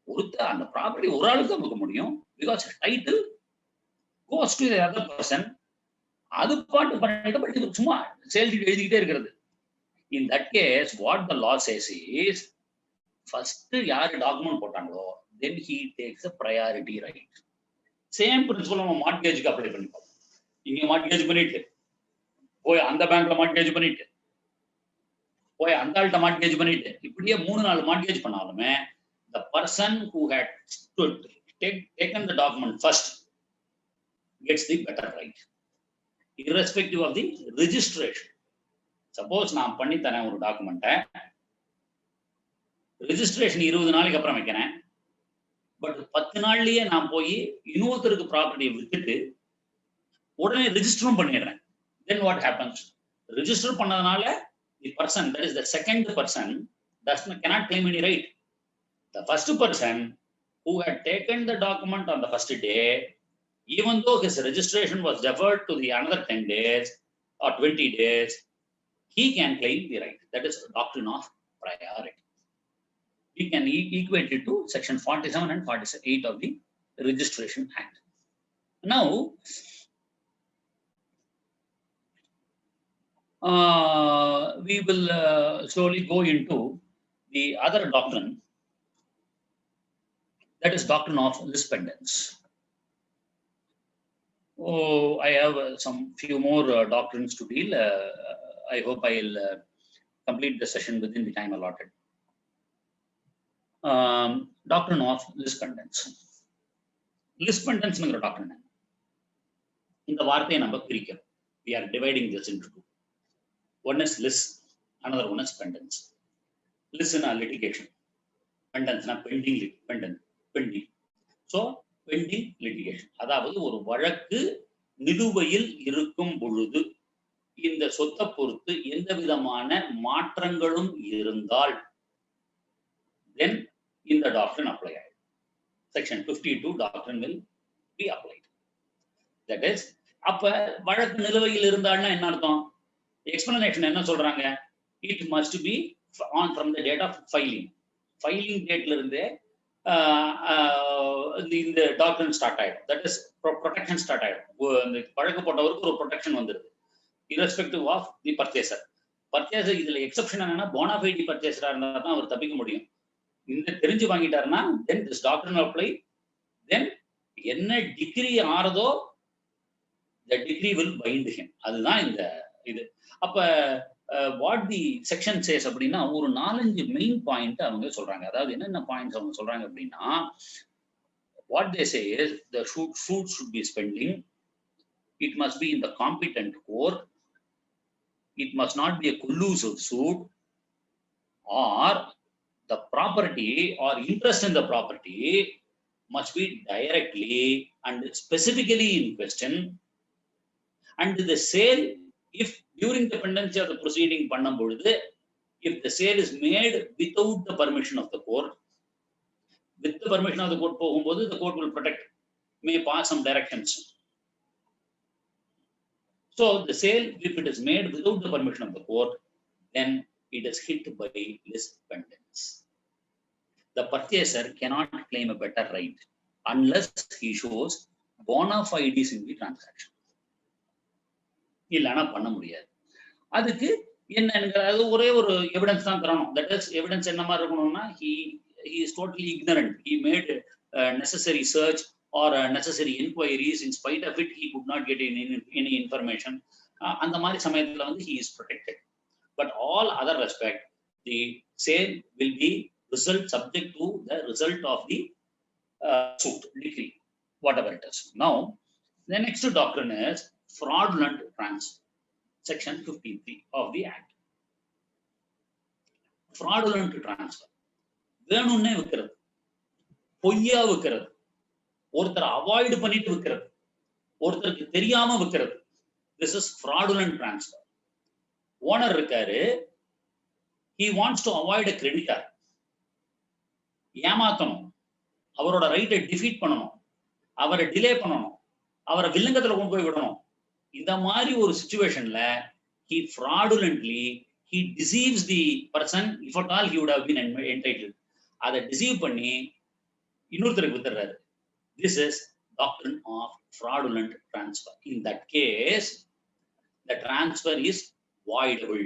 A: ஒருத்தர் அந்த ப்ராப்பர்ட்டி ஒரு ஆளுக்கு தான் கொடுக்க முடியும், because title goes to the other person. அது பாட்டு பண்ணிட்டு சும்மா சேல் டீட் எழுதிக்கிட்டே இருக்கிறது. In that case, what the law says is, first யார் டாக்குமெண்ட் போட்டாங்களோ then he takes a priority right. Same principle நம்ம மார்ட்கேஜுக்கு அப்ளை பண்ணிப்போம். இங்க மார்ட்கேஜ் பண்ணிட்டு போய் அந்த பேங்க்ல மார்ட்கேஜ் பண்ணிட்டு போய் அந்த ஆள்கிட்ட மார்ட்கேஜ் பண்ணிட்டு இப்படியே 3-4 மார்ட்கேஜ் பண்ணாலுமே the person who had taken the document first gets the better right, irrespective of the registration. Suppose நான் பண்ணி தரேன் ஒரு டாக்குமெண்ட்டை, ரெஜிஸ்ட்ரேஷன் 20 நாளைக்கு அப்புறம் வைக்கிறேன், பட் 10 நாள்லயே நான் போய் இன்னொருத்தருக்கு ப்ராப்பர்ட்டியை வித்துட்டு உடனே ரெஜிஸ்டரும் பண்ணிடுறேன். then what happens? ரெஜிஸ்டர் பண்ணதுனால the person, that is the second person, cannot claim any right. The first person who had taken the document on the first day, even though his registration was deferred to the another 10 days or 20 days, he can claim the right. That is the doctrine of priority. We can equate it to section 47 and 48 of the Registration Act. Now, we will slowly go into the other doctrine, that is doctrine of lis pendens. Oh, I have some few more doctrines to deal. I hope I'll complete the session within the time allotted. Doctrine of lis pendens. Lis pendens ங்கிற doctrine. இந்த வார்த்தையை நம்ம பிரிக்கிறோம். We are dividing this into two. One is lis, another one is pendens. Lis is litigation. Pendens na pending. So pending litigation. அதாவது ஒரு வழக்கு நிலுவையில் இருக்கும் பொழுது இந்த சொத்தை பொறுத்து எந்த விதமான மாற்றங்களும் இருந்தால் then in the doctrine apply. Section 52 doctrine will be applied. That is, அப்ப வழக்கு நிலுவையில் இருந்தால்னா என்ன அர்த்தம்? எக்ஸ்பிளனேஷன் என்ன சொல்றாங்க? It must be on from the date of filing. Filing dateல இருந்தே இந்த டாக்டரின் ஸ்டார்ட் ஆயிடும். தட் இஸ் ப்ரொடெக்ஷன் ஸ்டார்ட் ஆயிடும். இந்த வழக்கு போட்டவருக்கு ஒரு ப்ரொடெக்ஷன் வந்துருது, irrespective of the purchaser. Purchaser இதுல எக்ஸப்ஷன் என்னன்னா, போனாஃபைடி பர்ச்சேசரா இருந்தா தான் அவர் தப்பிக்க முடியும். இந்த தெரிஞ்சு வாங்கிட்டாருன்னா then this doctrine apply. then என்ன degree ஆறதோ the degree will bind him. அதுதான் இந்த இது. அப்ப what the section says அப்படின்னா ஒரு 4-5 மெயின் பாயிண்ட் அவங்க சொல்றாங்க. அதாவது என்னென்ன பாயிண்ட்ஸ் அவங்க சொல்றாங்க அப்படின்னா, what they say is the suit should be spending, it must be in the competent court, it must not be a collusive suit, or the property or interest in the property must be directly and specifically in question, and the sale, if during the pendency of the proceeding பண்ணும் பொழுது, if the sale is made without the permission of the court, with the permission of the court போகும்போது the court will protect, may pass some directions. So the sale, if it is made without the permission of the court, then it is hit by lis pendens. The purchaser cannot claim a better right unless he shows bona fides in the transaction. இல்லைன்னா பண்ண முடியாது. அதுக்கு என்ன, ஒரே ஒரு evidence தான் தரணும். That is evidence என்ன மாதிரி இருக்கணும்னா, he is totally ignorant, he made necessary search or necessary inquiries, in spite of it he could not get any information. அந்த மாதிரி சமயத்துல வந்து he is protected. But all other respect, the sale will be result subject to the result of the suit, decree, whatever it is. Now the next doctrine is fraudulent transfer, section 53 of the act. Fraudulent transfer, வேணும்னே விற்கிறது, பொய்யா விற்கிறது, ஒருத்தர் avoid பண்ணிட்டு விற்கிறது, ஒருத்தருக்கு தெரியாம விற்கிறது. This is fraudulent transfer. Owner இருக்காரு, he wants to avoid a creditor, ஏமாத்தணும், அவரோட ரைட்டை டிஃபீட் பண்ணணும், அவரை டிலே பண்ணணும், அவரை வில்லங்கத்துல கொண்டு போய் விடணும். இந்த மாதிரி ஒரு சிச்சுவேஷன்ல he fraudulently he deceives the person, if at all he would have been entitled. அதை டிசீவ் பண்ணி இன்னொருத்தருக்கு வித்துறாரு. This is doctrine of fraudulent transfer. In that case, the transfer is voidable.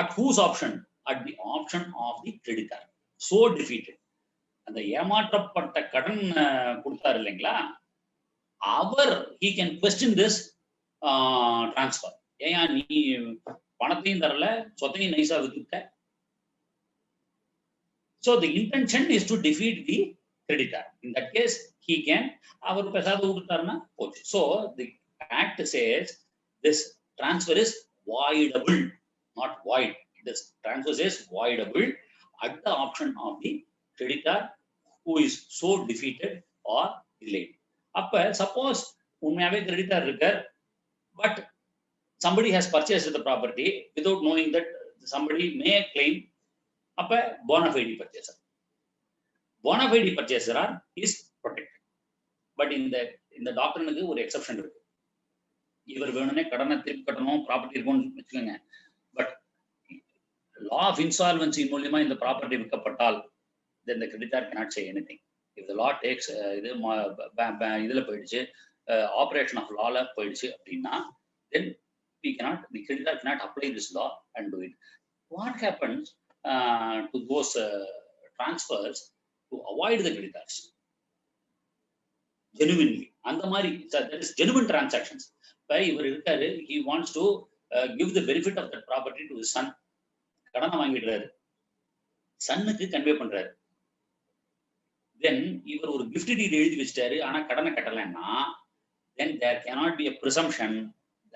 A: At whose option? At the option of the creditor. So defeated. அந்த ஏமாற்றப்பட்ட கடன் கொடுத்தாரு இல்லைங்களா, அவர் he can question this transfer. ஏயா நீ பணத்தையும் தரல, சொத்தையும் நைஸா வித்துட்ட. So the intention is to defeat the creditor. In that case, he can அவர் பேசாத விட்டுட்டாருன்னா போச்சு. So the act says this transfer is voidable, not void. This transfer says voidable at the option of the creditor who is so defeated or delayed. அப்ப suppose உண்மையாவே creditor இருக்கார், but somebody has purchased the property without knowing that somebody may claim, அப்ப bona fide purchaser. Bona fide purchaser is protected. But இந்த டாக்டருக்கு ஒரு exception இருக்கு. இவர் வேணும்னே கடனை திருப்பி கட்டணும், ப்ராப்பர்ட்டி இருக்கும்னு வச்சுக்கோங்க. பட் law of insolvency மூலமா இந்த property விற்கப்பட்டால் then the creditor cannot say anything. If the law takes இதுல போயிடுச்சு, ஆபரேஷன் ஆஃப் லால போயிடுச்சு அப்படின்னா then the creditor cannot apply this law and do it. What happens to those transfers to avoid the creditors? Genuinely, அந்த மாதிரி that is genuine transactions. இவர் இருக்காரு, he wants to give the benefit of that property to his son. கடனை வாங்கிடுறாரு, சன்னுக்கு convey பண்றாரு. then இவர் ஒரு gift deed எழுதி வச்சிட்டாரு, ஆனா கடனை கட்டலைன்னா then there cannot be a presumption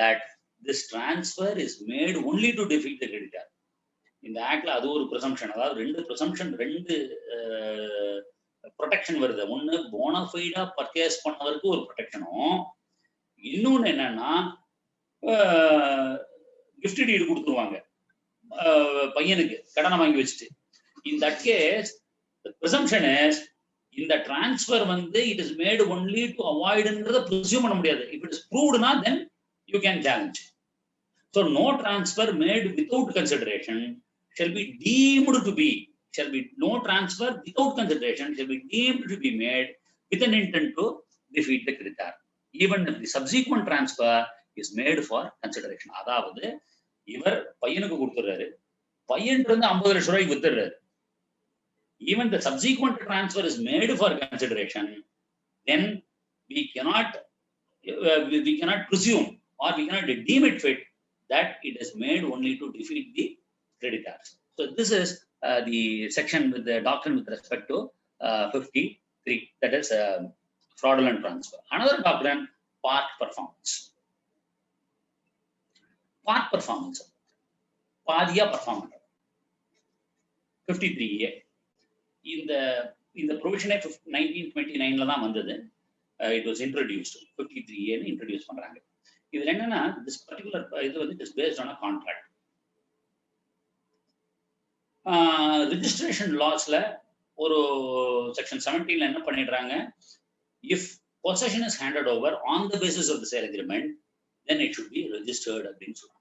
A: that this transfer is made only to defeat the creditor. இந்த ஆக்ட்ல அது ஒரு ப்ரிசம்ப்ஷன், அதாவது ரெண்டு ப்ரொடெக்ஷன் வருது. ஒன்னு போனஃபைடா பர்ச்சேஸ் பண்ணவருக்கு ஒரு ப்ரொடெக்ஷனும், இன்னொன்னு என்னன்னா கிஃப்ட் டீடு கொடுத்துருவாங்க பையனுக்கு கடனை வாங்கி வச்சுட்டு. In that case the presumption is இந்த டிரான்ஸ்ஃபர் வந்து it is made only to avoidன்றத ப்ரிசியூம் பண்ண முடியாது. if it is provedனா then you can challenge. So no transfer made without consideration shall be deemed to be, no transfer without consideration shall be deemed to be made with an intent to defeat the creditor, even if the subsequent transfer is made for consideration. அதாவது இவர் பையனுக்கு கொடுத்துறாரு, பையன் இருந்து 50 லட்சம் ரூபாய்க்கு வித்துறாரு. Even the subsequent transfer is made for consideration, then we cannot presume or we cannot deem it fit that it is made only to defeat the creditors. So this is the section with the doctrine with respect to 53, that is fraudulent transfer. Another doctrine, part performance. Part performance, Bathiya performance. 53A. இந்த ப்ரொவிஷனே 1929ல தான் வந்தது. It was introduced. 53A introduce பண்றாங்க. இதுல என்னன்னா this particular இது வந்து it is based on a contract. Registration லாஸ்ல ஒரு செக்ஷன் 17ல என்ன பண்ணிடுறாங்க, if possession is handed over on the basis of the sale agreement then it should be registered அப்படின்னு சொல்றாங்க.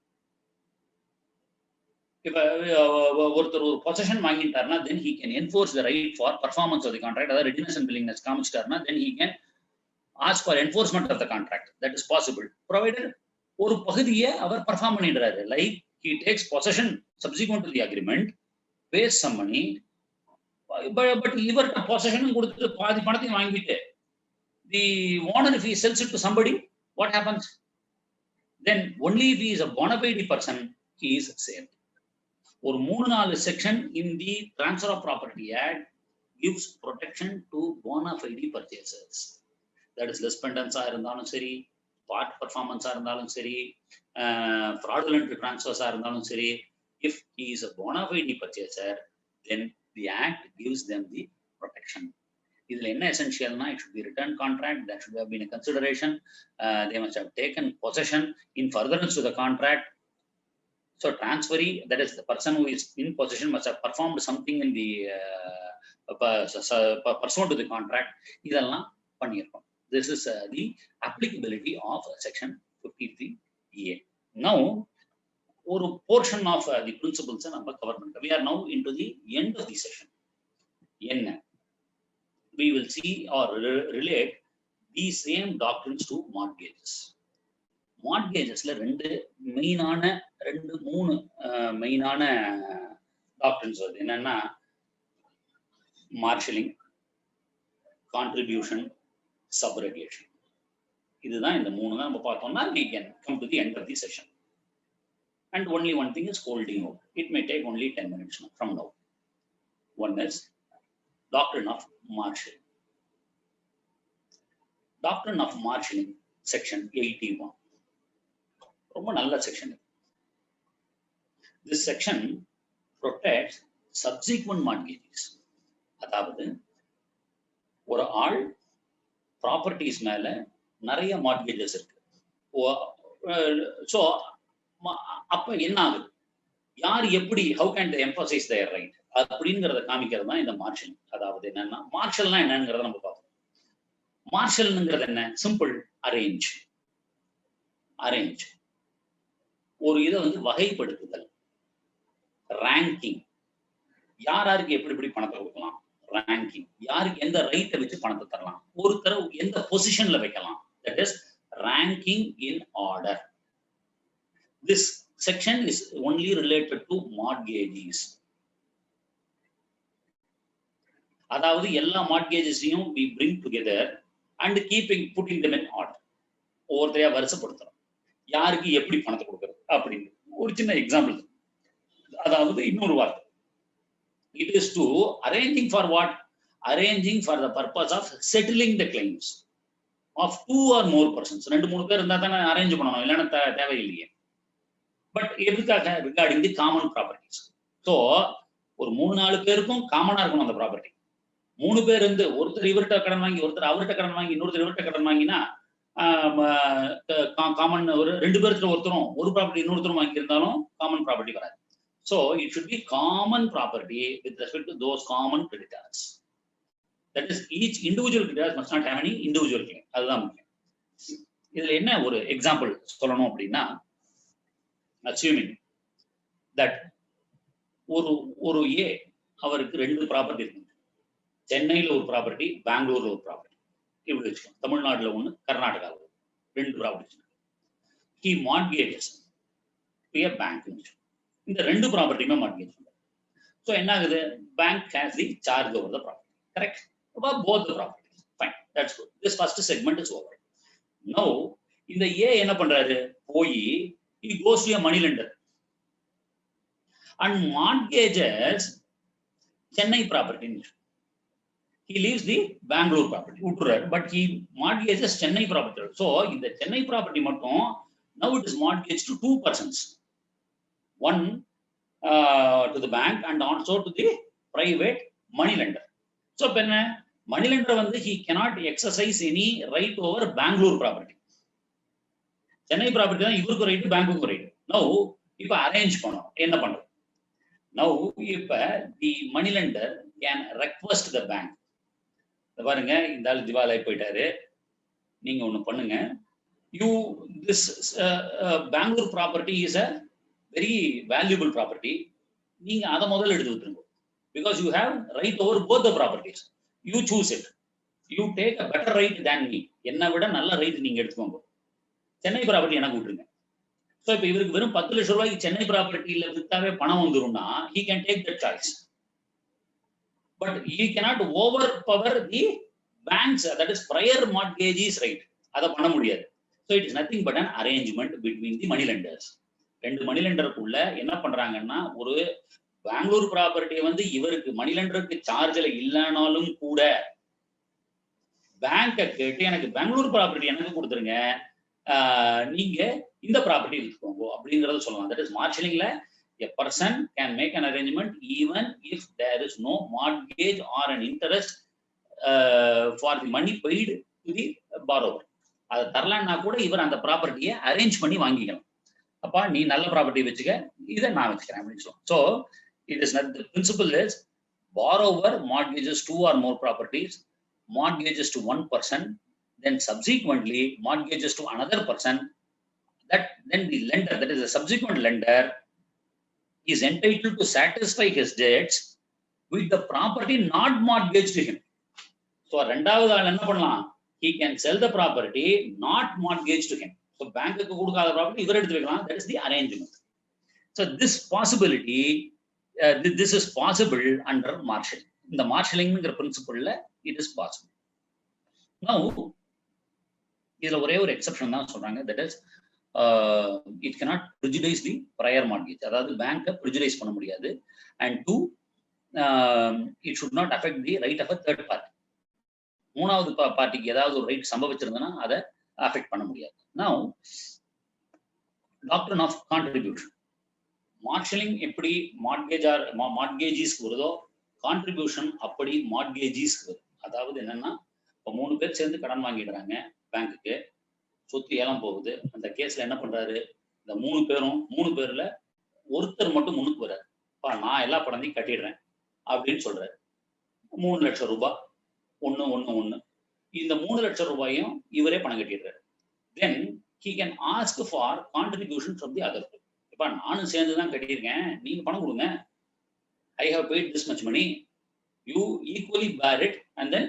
A: இப்ப ஒருத்தர் ஒரு possession வாங்கிட்டாருன்னா then he can enforce the right for performance of the contract. அதாவது readiness and willingness காமிச்சிட்டாருன்னா then he can ask for enforcement of the contract. That is possible provided ஒரு பகுதியை அவர் perform பண்ணிடுறாரு. Like he takes possession subsequent to the agreement, pays some money, but இவர்கிட்ட possession கொடுத்துட்டு பாதி பணத்தையும் வாங்கிட்டு the owner, if he sells it to somebody, what happens? Then only if he is a bona fide person he is saved. ஒரு 3-4 section in the Transfer of Property Act gives protection to bona fide purchasers. That is less pendants இருந்தாலும் சரி, part performance இருந்தாலும் சரி, fraudulent transfers இருந்தாலும் சரி, if he is a bona fide purchaser then the act gives them the protection. இதுல என்ன essentialனா it should be return contract, that should have been a consideration, they must have taken possession in furtherance to the contract. So transferee, that is the person who is in possession, must have performed something in the pursuant to the contract. இதெல்லாம் பண்ணியிருக்கோம். This is the applicability of section 53A. Now ஒரு portion of the principles நம்ம cover பண்ணிட்டோம். We are now into the end of the session. என்ன? We will see or relate these same doctrines to mortgages. Mortgagesல ரெண்டு மெயினான ரெண்டு மூணு மெயினான doctrines வருது. என்னன்னா மார்ஷலிங், கான்ட்ரிபியூஷன், சப்ரகேஷன். இதுதான் இந்த மூணு தான் நம்ம பார்த்தோம்னா we can come to the end of the session. And only one thing is holding over. It may take only 10 minutes from now. One is doctrine of marshalling. Doctrine of marshalling, section 81. ரொம்ப நல்ல section. This section protects subsequent mortgages. அதாவது ஒரு ஆள் properties மேல நிறைய மார்ட்கேஜஸ் இருக்கு. So அப்ப என்ன ஆகுது, யார் எப்படி how can they emphasise their right அப்படிங்கிறத காமிக்கிறது தான் இந்த மார்ஷல். அதாவது என்னன்னா மார்ஷல்னா என்னங்கிறத நம்ம பார்ப்போம். மார்ஷல்ங்கிறது என்ன? Simple, arrange. அரேஞ்ச் ஒரு இதை வந்து வகைப்படுத்துதல், ரேங்கிங், யாருக்கு எப்படி எப்படி பணத்தை கொடுக்கலாம், ரேங்கிங், யாருக்கு எந்த ரைட்டை வச்சு பணத்தை தரலாம், ஒருத்தர் எந்த பொசிஷன்ல வைக்கலாம், that is ranking in order. This section is only related to mortgages. அதாவது எல்லா மார்ட்கேஜஸையும் we bring together and putting them in order. ஒவ்வொருத்தரையா வரிசைப்படுத்துறோம், யாருக்கு எப்படி பணத்தை கொடுக்கறது அப்படின்னு. ஒரு சின்ன எக்ஸாம்பிள், அதாவது இன்னொரு வார்த்தை, it is to arranging for what? Arranging for the purpose of settling the claims of 2 or more persons. 2-3 பேர் இருந்தா தானே அரேஞ்ச் பண்ணணும், இல்லைன்னா தேவையில்லையே. பட் எதுக்காக? ரிகார்டிங் தி காமன் ப்ராப்பர்ட்டிஸ். ஸோ ஒரு 3-4 பேருக்கும் காமனா இருக்கணும் அந்த ப்ராப்பர்ட்டி. 3 பேர் இருந்து ஒருத்தர் இவர்கிட்ட கடன் வாங்கி, ஒருத்தர் அவர்கிட்ட கடன் வாங்கி, இன்னொருத்தர் இவர்கிட்ட கடன் வாங்கினா காமன். ஒரு 2 பேருக்கு ஒருத்தரும் ஒரு ப்ராப்பர்ட்டி இன்னொருத்தரும் வாங்கி இருந்தாலும் காமன் ப்ராப்பர்ட்டி வராது. So it should be common property with respect to those common creditors. That is, each individual creditors must not have any individual claim. அதுதான் முக்கியம். இதுல என்ன ஒரு எக்ஸாம்பிள் சொல்லணும் அப்படின்னா, assuming that ஒரு ஏ அவருக்கு 2 ப்ராப்பர்ட்டி இருக்கு. சென்னையில ஒரு ப்ராப்பர்ட்டி, பெங்களூர்ல ஒரு ப்ராப்பர்ட்டி, இப்படி வச்சுக்கோங்க. தமிழ்நாட்டுல ஒண்ணு, கர்நாடகாவில் 2 property. He mortgages to a bank. இந்த 2 ப்ராப்பர்ட்டியுமே மார்ட்கேஜ். ஸோ என்ன ஆகுது? Bank has the charge over the property. Correct? about both the properties. Fine, that's good. This first segment is over. Now இந்த ஏ என்ன பண்றாரு? போய் he goes to a money lender and mortgages Chennai property. He leaves the Bangalore property, but he mortgages Chennai property. So இந்த Chennai property மட்டும் now it is mortgaged to 2 persons. One to the bank and also to the private money lender. So penna money lender வந்து he cannot exercise any right over Bangalore property. Chennai property தான் இவருக்கு right, பேங்க்குக்கு right. Now இப்ப arrange பண்ணோம், என்ன பண்றோம்? Now இப்ப the money lender can request the bank. பாருங்க, இந்த ஆள் திவாலாய் போயிட்டாரு, நீங்க ஒண்ணு பண்ணுங்க, this Bangalore property is a very valuable property. நீங்க அதை முதல்ல எடுத்து விட்டுருங்க, because you have right over both the properties. You choose it. You take a better right than me. என்னை விட நல்ல ரைட் நீங்க எடுத்துக்கோங்க. சென்னை ப்ராப்பர்ட்டி எனக்கு விட்டுருங்க. ஸோ இப்போ இவருக்கு வெறும் 10 லட்சம் ரூபாய்க்கு சென்னை ப்ராப்பர்ட்டியில வித்தாவே பணம் வந்துரும்னா he can take that choice. But he cannot overpower the banks, that is prior mortgagees right. அதை பண்ண முடியாது. So it is nothing but an arrangement between the money lenders. 2 மணி லெண்டருக்குள்ள என்ன பண்றாங்கன்னா, ஒரு பெங்களூர் ப்ராப்பர்ட்டியை வந்து இவருக்கு மணி லெண்டருக்கு சார்ஜ்ல இல்லைனாலும் கூட பேங்கை கேட்டு எனக்கு பெங்களூர் ப்ராப்பர்ட்டி எனக்கு கொடுத்துருங்க, நீங்க இந்த ப்ராப்பர்ட்டி வித்துக்கோங்க அப்படிங்கறத சொல்லலாம். தட் இஸ் மார்ஷலிங்ல a person can make an arrangement even if there is no mortgage or an interest for the money paid to the borrower. அதை தரலன்னா கூட இவர் அந்த ப்ராப்பர்ட்டியை அரேஞ்ச் பண்ணி வாங்கிக்கலாம். அப்பா நீ நல்ல ப்ராப்பர்ட்டி வச்சுக்க, இதை நான் வச்சுக்கிறேன் அப்படின்னு சொல்லுவோம். So it is the principle is borrower mortgages 2 or more properties, mortgages to one person, then subsequently mortgages to another person. That then the lender, that is the subsequent lender, is entitled to satisfy his debts with the property not mortgaged to him. So ரெண்டாவது ஆள் என்ன பண்ணலாம்? He can sell the property not mortgaged to him. So பேங்க்குக்கு கொடுக்காத property இவர் எடுத்து வைக்கலாம். That is the arrangement. So this possibility, this is possible under marshalling. In the marshalling principle, it is possible. Now, இதுல ஒரே ஒரு exception தான் சொல்றாங்க, that is it cannot prejudice the prior mortgage. அதாவது பேங்கை prejudice பண்ண முடியாது. And two, it should not affect the right of a third party. மூணாவது பார்ட்டிக்கு ஏதாவது ஒரு ரைட் சம்பவிச்சிருந்தனா அதை அஃபெக்ட் பண்ண முடியாது. Now, doctrine of contribution. Marshalling எப்படி மார்ட்கேஜிஸ்க்கு வருதோ, கான்ட்ரிபியூஷன் அப்படி மார்ட்கேஜிஸ்க்கு வருது. அதாவது என்னன்னா, இப்போ 3 பேர் சேர்ந்து கடன் வாங்கிடுறாங்க பேங்க்குக்கு, சொத்து ஏலம் போகுது. அந்த கேஸ்ல என்ன பண்றாரு, இந்த 3 பேர்ல ஒருத்தர் மட்டும் முன்னுக்கு வர்றாரு, நான் எல்லா பணத்தையும் கட்டிடுறேன் அப்படின்னு சொல்றாரு. 3 லட்சம் ரூபாய், ஒண்ணு. இந்த 3 லட்சம் ரூபாயும் இவரே பணம் கட்டிடுறாரு. தென் he can ask for contribution from the other. இப்ப நானும் சேர்ந்து தான் கட்டியிருக்கேன், நீங்க பணம் கொடுங்க, I have paid this much money, you equally bear it, and then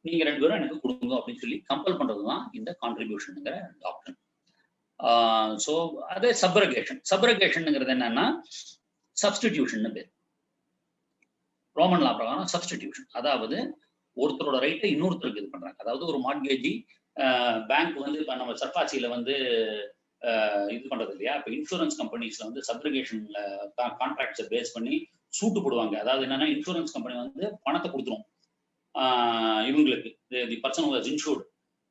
A: நீங்க 2 பேரும் எனக்கு கொடுங்க அப்படின்னு சொல்லி கம்பல் பண்றதுதான் இந்த கான்ட்ரிபியூஷன்ங்கிற டாக்டர். ஸோ அதே சப்ரகேஷன்ங்கிறது என்னன்னா சப்ஸ்டிடியூஷன் பேர். ரோமன் லா பிரகாரம் சப்ஸ்டிடியூஷன், அதாவது ஒருத்தரோட ரைட்டை இன்னொருத்தருக்கு இது பண்றாங்க. அதாவது ஒரு மார்ட்கேஜி பேங்க் வந்து இப்போ நம்ம சர்பாசியில வந்து இது பண்றது இல்லையா, இப்போ இன்சூரன்ஸ் கம்பெனிஸ்ல வந்து சப்ரிகேஷன்ல கான்ட்ராக்ட்ஸை பேஸ் பண்ணி சூட்டு போடுவாங்க. அதாவது என்னன்னா, இன்சூரன்ஸ் கம்பெனி வந்து பணத்தை கொடுத்துரும் இவங்களுக்கு, the person who was insured,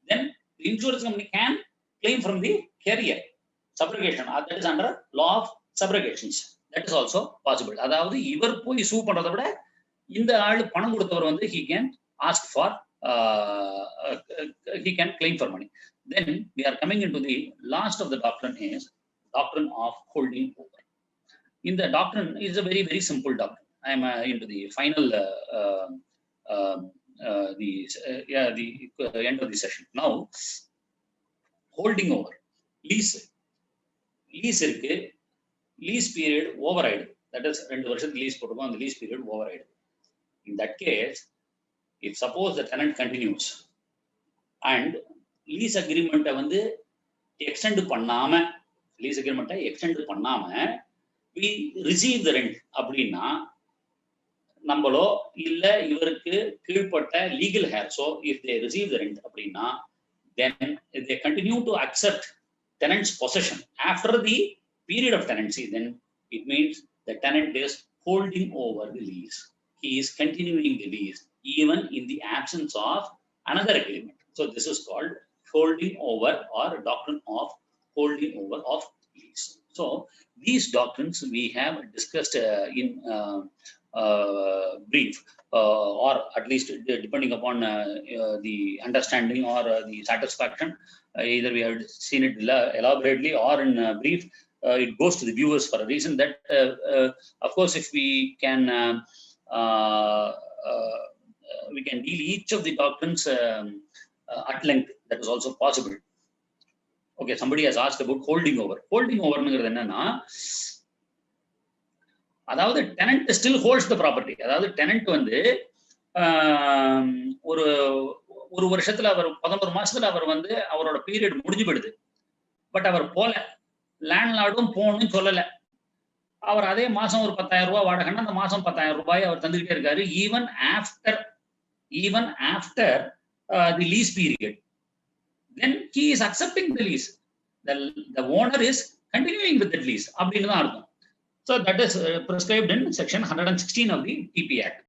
A: then the insurance company can claim from the carrier subrogation. That is under law of subrogations. That is also possible. அதாவது இவர் போய் சூ பண்றதை விட இந்த ஆள் பணம் கொடுத்தவர் வந்து he can ask for he can claim for money. Then we are coming into the last of the doctrine is doctrine of holding over. In the doctrine is a very, very simple doctrine. I am into the final the end of the session. Now, holding over, lease இருக்கு, lease period over ஆயிடுது. That is 2 வருஷத்துக்கு lease போட்டுருக்கோம், அந்த lease period over ஆயிடுது. In that case, if suppose the tenant continues and lease agreement வந்து extend பண்ணாம we receive the rent அப்படின்னா, நம்மளோ இல்ல இவருக்கு கீழ்பட்ட legal heir, so if they receive the rent அப்படின்னா, then if they continue to accept tenant's possession after the period of tenancy, then it means the tenant is holding over the lease. He is continuing the lease even in the absence of another agreement. So this is called holding over or doctrine of holding over of lease. So these doctrines we have discussed in brief, or at least depending upon the understanding or the satisfaction, either we have seen it elaborately or in brief. It goes to the viewers for a reason that of course if we can deal each of the doctrines at length, that is also possible. Okay, somebody has asked about holding over. Holding over ங்கிறது என்னன்னா, அதாவது tenant still holds the property. அதாவது tenant வந்து ஒரு வருஷத்துல அவர் 11 மாசத்துல அவர் வந்து அவரோட பீரியட் முடிஞ்சு போயிடுது. பட் அவர் போல, லேண்ட்லார்டும் போகணும்னு சொல்லல. அவர் அதே மாசம் ஒரு 10,000 ரூபாய் வாடகைன்னா அந்த மாசம் 10,000 ரூபாய் அவர் தந்துகிட்டே இருக்காரு, even after the lease period. Then he is accepting the lease. The owner is continuing with that lease. அப்படின்னு தான் அர்த்தம். So that is prescribed in section 116 of the TP Act.